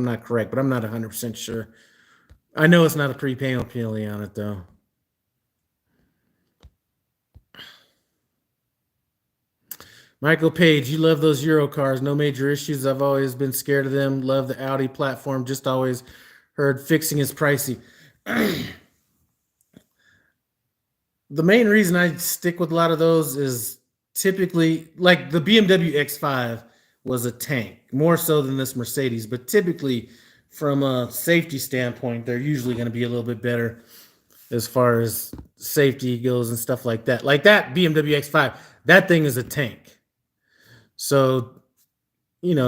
A: not correct, but I'm not 100% sure. I know it's not a prepayment penalty on it, though. Michael Page, you love those Euro cars. No major issues. I've always been scared of them. Love the Audi platform. Just always heard fixing is pricey. The main reason I stick with a lot of those is typically, like the BMW X5 was a tank, more so than this Mercedes, but typically from a safety standpoint, they're usually going to be a little bit better as far as safety goes and stuff like that. Like that BMW X5, that thing is a tank. So,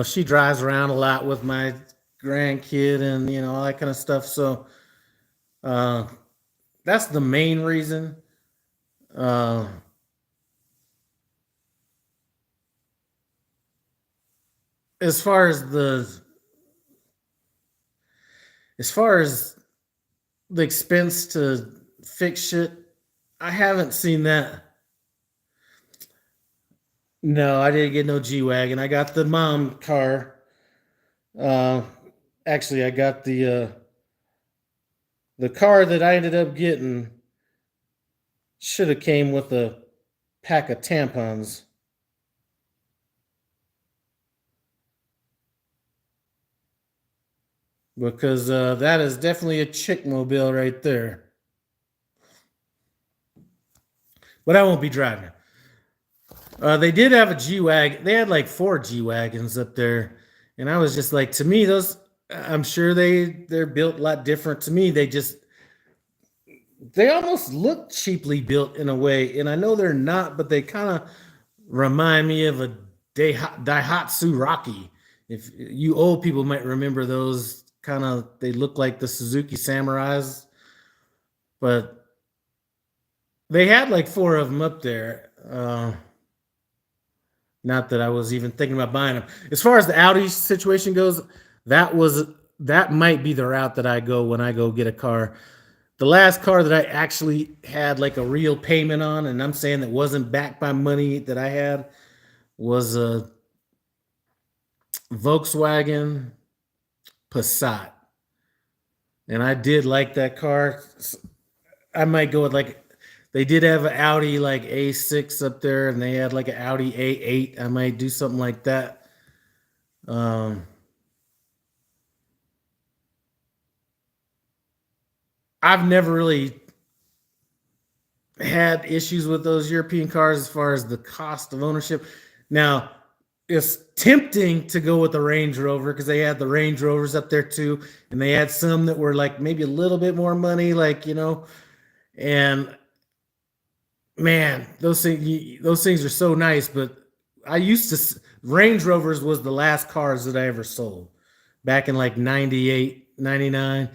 A: she drives around a lot with my grandkid and, all that kind of stuff. So, uh, that's the main reason. Uh, as far as the expense to fix shit, I haven't seen that. No, I didn't get no G wagon. I got the mom car. Uh, actually, I got the car that I ended up getting. Should have came with a pack of tampons because that is definitely a chick mobile right there. But I won't be driving. They did have a G wagon. They had like 4 G wagons up there, and I was just like, to me, those. I'm sure they're built a lot different. To me, they almost look cheaply built in a way, and I know they're not, but they kind of remind me of a Daihatsu Rocky. If you old people might remember those, kind of, they look like the Suzuki Samurais, but they had like 4 of them up there. Not that I was even thinking about buying them. As far as the Audi situation goes, that might be the route that I go when I go get a car. The last car that I actually had like a real payment on, and I'm saying that wasn't backed by money that I had, was a Volkswagen Passat. And I did like that car. I might go with like, they did have an Audi like A6 up there, and they had like an Audi A8. I might do something like that. Um, I've never really had issues with those European cars as far as the cost of ownership. Now, it's tempting to go with the Range Rover because they had the Range Rovers up there too, and they had some that were like maybe a little bit more money, like and man, those things are so nice. But I used to Range Rovers was the last cars that I ever sold back in like 98, 99,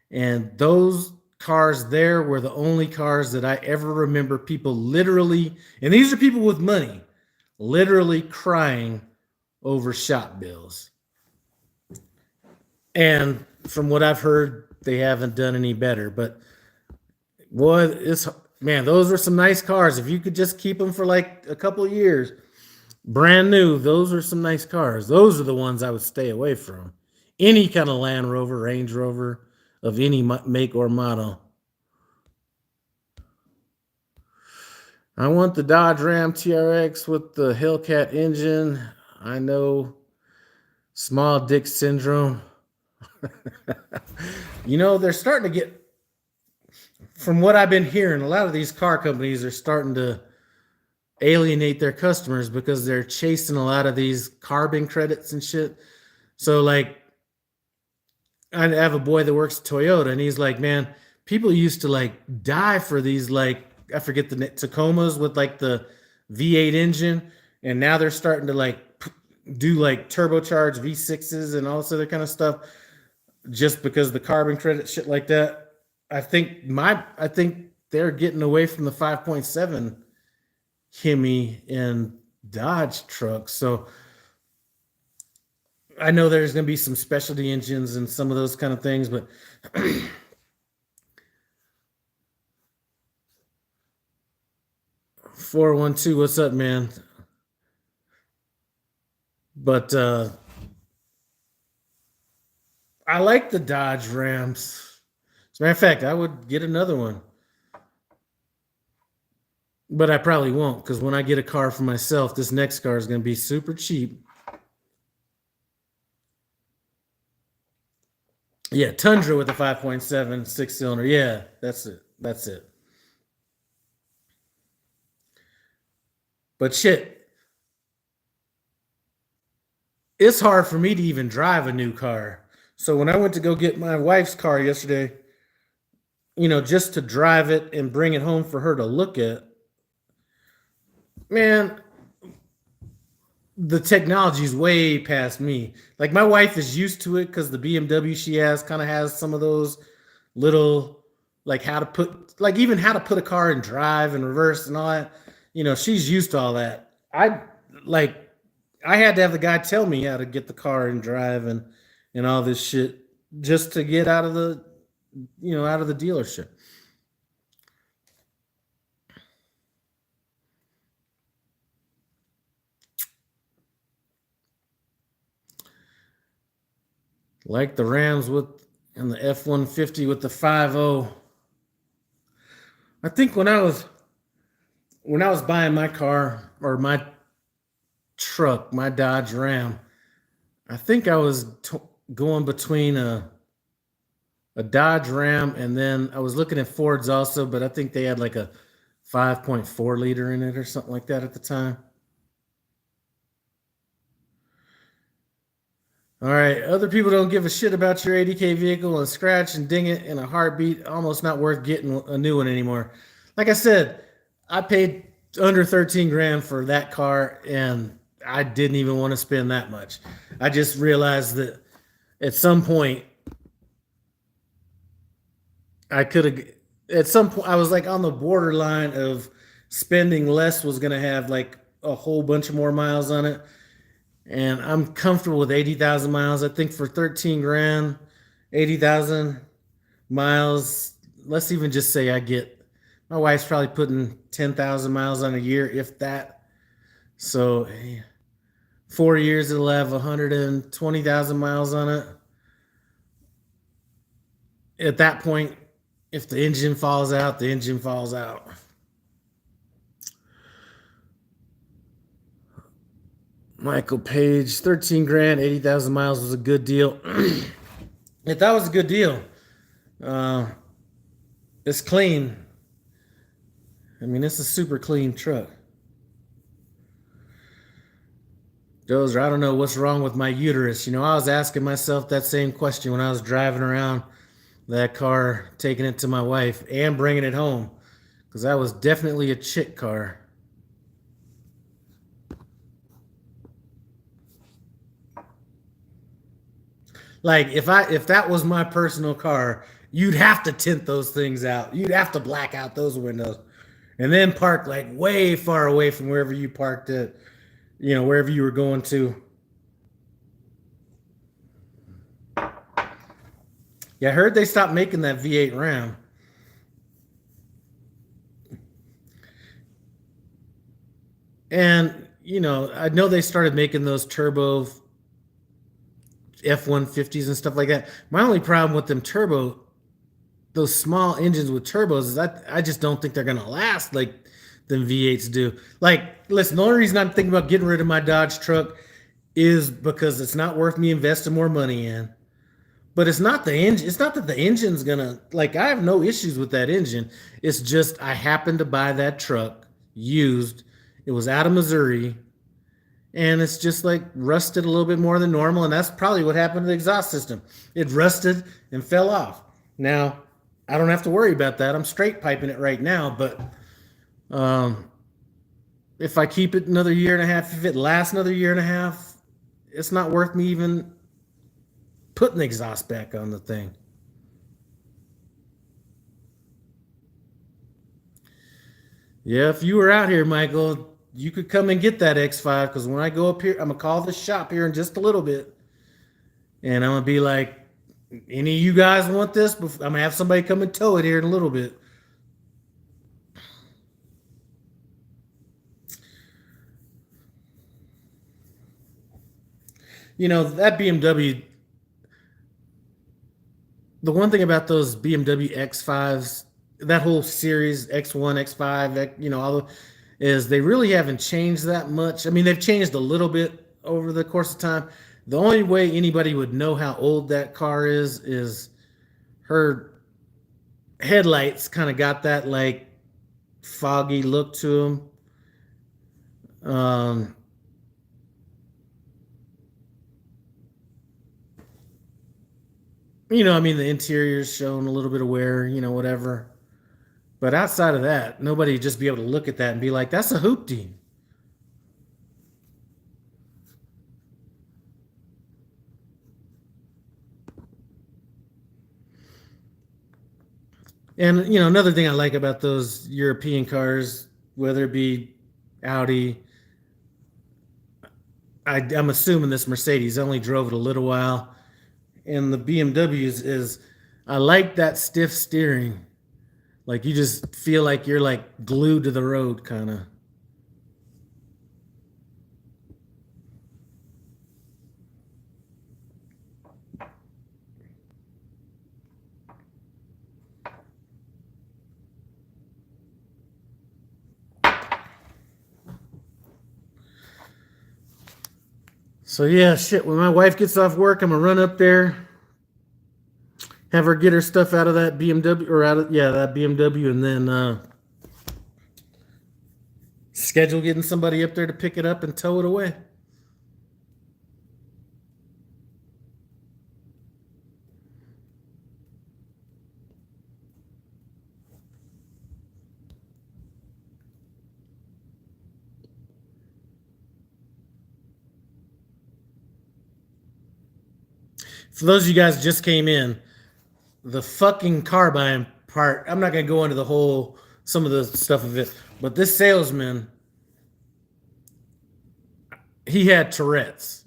A: and those cars there were the only cars that I ever remember people literally, and these are people with money, literally crying over shop bills. And from what I've heard, they haven't done any better. But boy, it's man, those were some nice cars. If you could just keep them for like a couple of years, brand new, those are some nice cars. Those are the ones I would stay away from. Any kind of Land Rover, Range Rover of any make or model. I want the Dodge Ram TRX with the Hellcat engine. I know small dick syndrome. They're starting to get, from what I've been hearing, a lot of these car companies are starting to alienate their customers because they're chasing a lot of these carbon credits and shit. So, like, I have a boy that works at Toyota, and he's like, man, people used to like die for these, like, I forget the Tacomas with like the V8 engine, and now they're starting to like do like turbocharged V6s and all this other kind of stuff just because the carbon credit shit like that. I think they're getting away from the 5.7 Hemi and Dodge trucks. So I know there's going to be some specialty engines and some of those kind of things, but 412, what's up, man? But I like the Dodge Rams. As a matter of fact, I would get another one. But I probably won't, because when I get a car for myself, this next car is going to be super cheap. Yeah, Tundra with a 5.7 6-cylinder. Yeah, that's it. That's it. But shit, it's hard for me to even drive a new car. So when I went to go get my wife's car yesterday, just to drive it and bring it home for her to look at, man, the technology is way past me. Like my wife is used to it because the BMW she has kind of has some of those little, like how to put, like even how to put a car in drive and reverse and all that. She's used to all that. Like I had to have the guy tell me how to get the car in drive and all this shit just to get out of the dealership. Like the Rams with and the F-150 with the 5.0. I think when I was buying my car or my truck, my Dodge Ram, I think I was going between a Dodge Ram and then I was looking at Fords also, but I think they had like a 5.4 liter in it or something like that at the time. All right. Other people don't give a shit about your 80K vehicle and scratch and ding it in a heartbeat. Almost not worth getting a new one anymore. Like I said, I paid under 13 grand for that car and I didn't even want to spend that much. I just realized that at some point I could have, at some point, I was like on the borderline of spending less was going to have like a whole bunch of more miles on it and I'm comfortable with 80,000 miles. I think for 13 grand, 80,000 miles, let's even just say I get, my wife's probably putting 10,000 miles on a year, if that. So 4 years, it'll have 120,000 miles on it. At that point, if the engine falls out, the engine falls out. Michael Page, 13 grand, 80,000 miles was a good deal. If that was a good deal, uh, it's clean. I mean, it's a super clean truck. Dozer, I don't know what's wrong with my uterus. I was asking myself that same question when I was driving around that car, taking it to my wife and bringing it home, because that was definitely a chick car. Like if that was my personal car, you'd have to tint those things out. You'd have to black out those windows, and then park like way far away from wherever you parked it. Wherever you were going to. Yeah, I heard they stopped making that V8 Ram. And I know they started making those turbo F-150s and stuff like that. My only problem with those small engines with turbos is I just don't think they're gonna last like them V8s do. Like, listen, the only reason I'm thinking about getting rid of my Dodge truck is because it's not worth me investing more money in. But it's not the engine. It's not that the engine's gonna, like, I have no issues with that engine. It's just I happened to buy that truck used. It was out of Missouri, and it's just like rusted a little bit more than normal, and that's probably what happened to the exhaust system. It rusted and fell off. Now I don't have to worry about that. I'm straight piping it right now, but um, if I keep it another year and a half, if it lasts another year and a half, it's not worth me even putting the exhaust back on the thing. Yeah, if you were out here, Michael, you could come and get that X5 because when I go up here, I'm gonna call the shop here in just a little bit, and I'm gonna be like, "Any of you guys want this?" I'm gonna have somebody come and tow it here in a little bit. That BMW. The one thing about those BMW X5s, that whole series X1, X5, all is they really haven't changed that much. I mean, they've changed a little bit over the course of time. The only way anybody would know how old that car is her headlights kind of got that like foggy look to them. I mean, the interior's showing a little bit of wear, whatever. But outside of that, nobody would just be able to look at that and be like, that's a hoopty. And another thing I like about those European cars, whether it be Audi, I'm assuming this Mercedes I only drove it a little while, and the BMWs is I like that stiff steering. Like you just feel like you're like glued to the road, kind of. So yeah, shit. When my wife gets off work, I'm gonna run up there, have her get her stuff out of that BMW or out of that BMW, and then schedule getting somebody up there to pick it up and tow it away. For those of you guys just came in, the fucking car buying part, I'm not gonna go into the whole some of the stuff of it, but this salesman, he had Tourette's.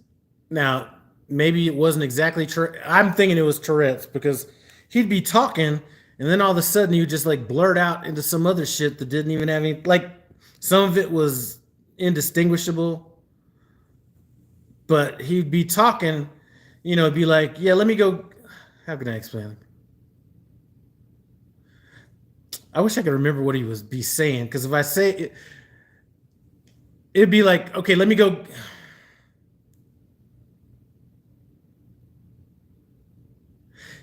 A: Now, maybe it wasn't exactly I'm thinking it was Tourette's because he'd be talking and then all of a sudden he would just like blurt out into some other shit that didn't even have any, like some of it was indistinguishable, but he'd be talking, it'd be like, yeah, let me go. How can I explain it? I wish I could remember what he was be saying because if I say it, it'd be like, okay, let me go.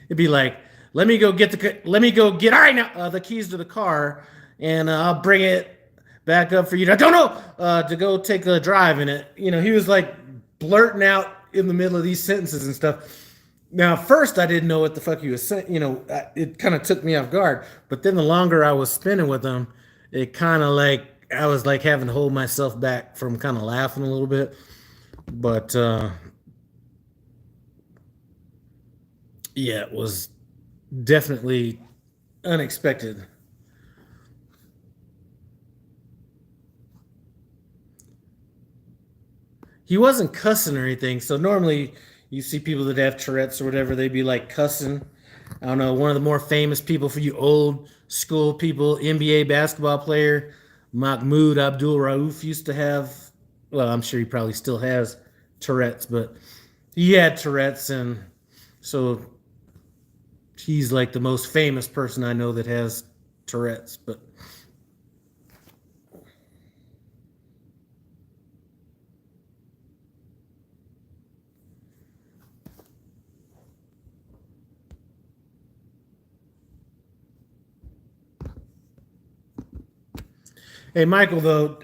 A: It'd be like, let me go get, all right, now the keys to the car, and I'll bring it back up for you. I don't know to go take a drive in it. He was like blurting out in the middle of these sentences and stuff. Now, first, I didn't know what the fuck he was saying. It kind of took me off guard. But then the longer I was spending with him, it kind of like I was like having to hold myself back from kind of laughing a little bit. But yeah, it was definitely unexpected. He wasn't cussing or anything. So normally you see people that have Tourette's or whatever, they'd be like cussing. I don't know, one of the more famous people for you old school people, NBA basketball player, Mahmoud Abdul Rauf used to have, well, I'm sure he probably still has Tourette's, but he had Tourette's, and so he's like the most famous person I know that has Tourette's. But hey, Michael, though,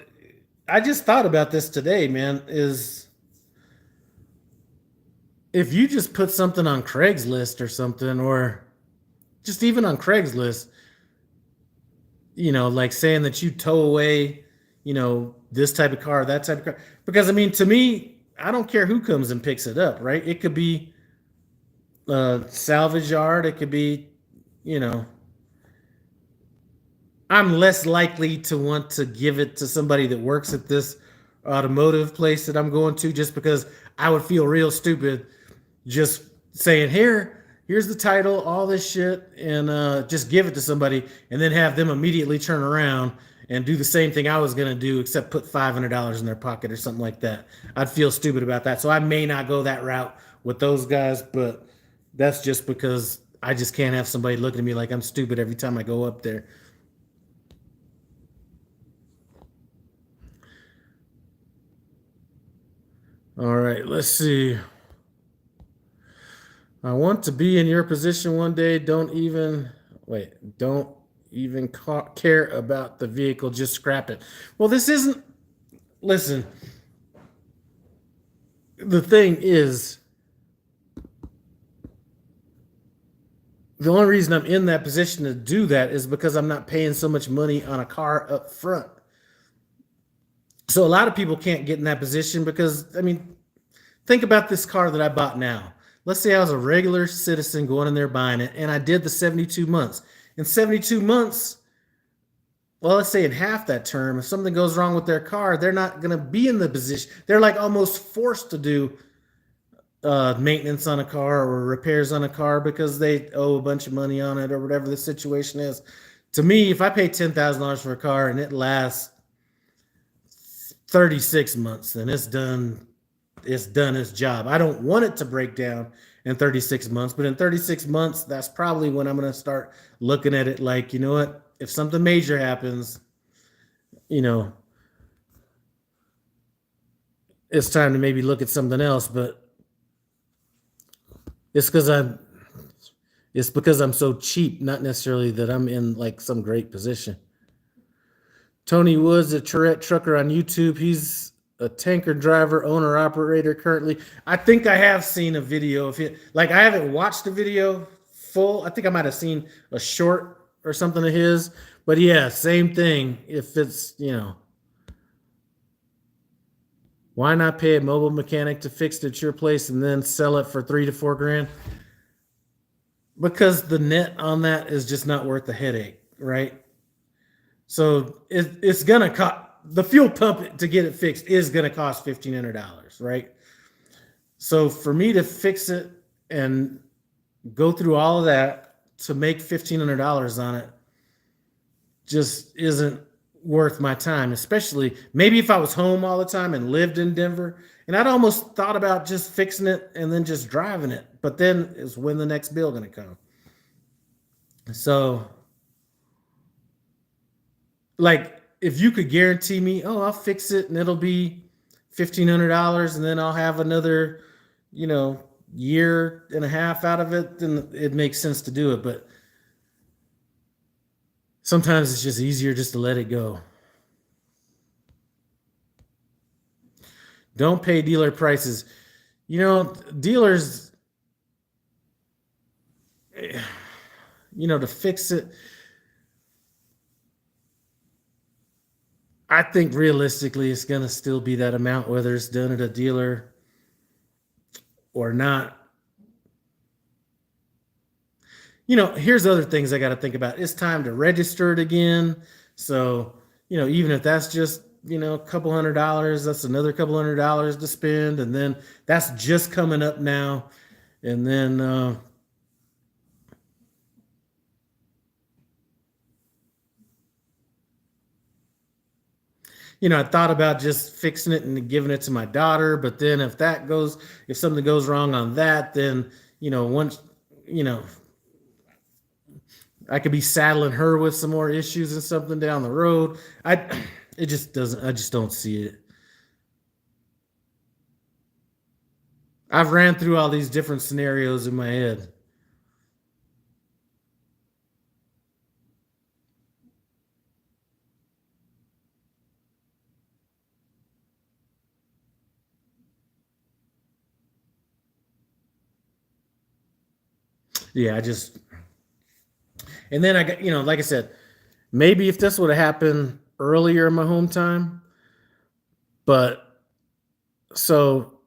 A: I just thought about this today, man. Is if you just put something on Craigslist or something, or just even on Craigslist, like saying that you tow away, this type of car, that type of car. Because I mean, to me, I don't care who comes and picks it up, right? It could be a salvage yard, it could be, you know, I'm less likely to want to give it to somebody that works at this automotive place that I'm going to just because I would feel real stupid just saying, here's the title, all this shit, and just give it to somebody and then have them immediately turn around and do the same thing I was going to do, except put $500 in their pocket or something like that. I'd feel stupid about that. So I may not go that route with those guys, but that's just because I just can't have somebody looking at me like I'm stupid every time I go up there. All right, let's see. I want to be in your position one day. Don't even care about the vehicle. Just scrap it. Well, this isn't, listen, the thing is, The only reason I'm in that position to do that is because I'm not paying so much money on a car up front. So a lot of people can't get in that position because, I mean, think about this car that I bought now. Let's say I was a regular citizen going in there buying it, and I did the 72 months. In 72 months, well, let's say in half that term, if something goes wrong with their car, they're not going to be in the position. They're like almost forced to do maintenance on a car or repairs on a car because they owe a bunch of money on it or whatever the situation is. To me, if I pay $10,000 for a car and it lasts 36 months, then it's done. It's done its job. I don't want it to break down in 36 months, but in 36 months, that's probably when I'm going to start looking at it like, you know what? If something major happens, you know, it's time to maybe look at something else. But it's because I'm it's because I'm so cheap, not necessarily that I'm in like some great position. Tony Woods, a Tourette trucker on YouTube. He's a tanker driver, owner, operator currently. I think I have seen a video of it. Like I haven't watched the video full. I think I might have seen a short or something of his. But yeah, same thing. If it's, you know, why not pay a mobile mechanic to fix it at your place and then sell it for $3 to $4 grand? Because the net on that is just not worth the headache, right? So it's gonna cost the fuel pump to get it fixed is gonna cost $1,500, right? So for me to fix it and go through all of that to make $1,500 on it just isn't worth my time. Especially maybe if I was home all the time and lived in Denver, and I'd almost thought about just fixing it and then just driving it. But then is when the next bill gonna come? So like if you could guarantee me, oh, I'll fix it and it'll be $1,500 and then I'll have another, you know, year and a half out of it, then it makes sense to do it. But sometimes it's just easier just to let it go. Don't pay dealer prices. You know, dealers, you know, to fix it, I think realistically it's going to still be that amount, whether it's done at a dealer or not. You know, here's other things I got to think about. It's time to register it again. So, you know, even if that's just, you know, a couple $100, that's another couple $100 to spend. And then that's just coming up now. And then, you know, I thought about just fixing it and giving it to my daughter. But then if something goes wrong on that, then, you know, once, you know, I could be saddling her with some more issues and something down the road. It just doesn't, I just don't see it. I've ran through all these different scenarios in my head. Yeah, and then I got, you know, like I said, maybe if this would have happened earlier in my home time, but so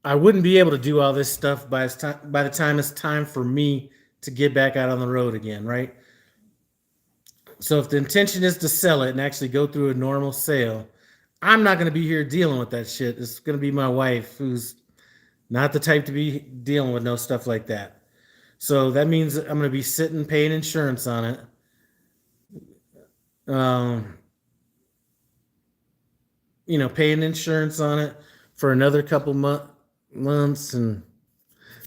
A: I wouldn't be able to do all this stuff by the time it's time for me to get back out on the road again, right? So if the intention is to sell it and actually go through a normal sale, I'm not going to be here dealing with that shit. It's going to be my wife, who's not the type to be dealing with no stuff like that. So that means I'm going to be sitting paying insurance on it. Um, you know, paying insurance on it for another couple months, and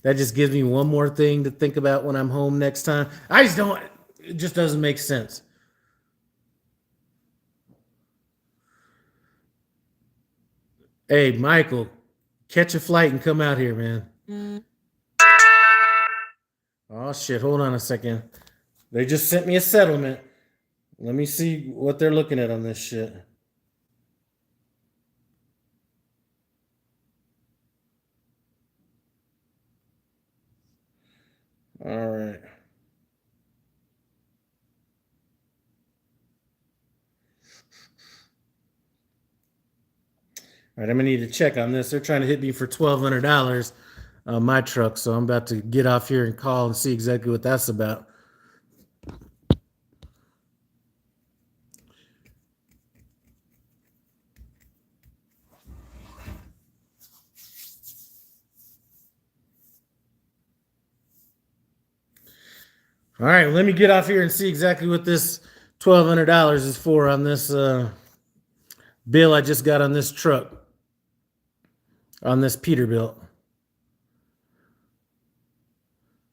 A: that just gives me one more thing to think about when I'm home next time. I just don't. It just doesn't make sense. Hey, Michael, catch a flight and come out here, man. Oh shit! Hold on a second. They just sent me a settlement. Let me see what they're looking at on this shit. All right. All right, I'm gonna need to check on this. They're trying to hit me for $1,200 on my truck, so I'm about to get off here and call and see exactly what that's about. All right, let me get off here and see exactly what this $1,200 is for on this bill I just got on this truck, on this Peterbilt.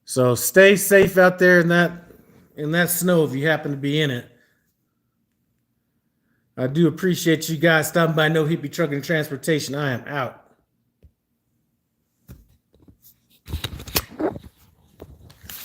A: So stay safe out there in that snow if you happen to be in it. I do appreciate you guys stopping by No Hippie Trucking and Transportation. I am out.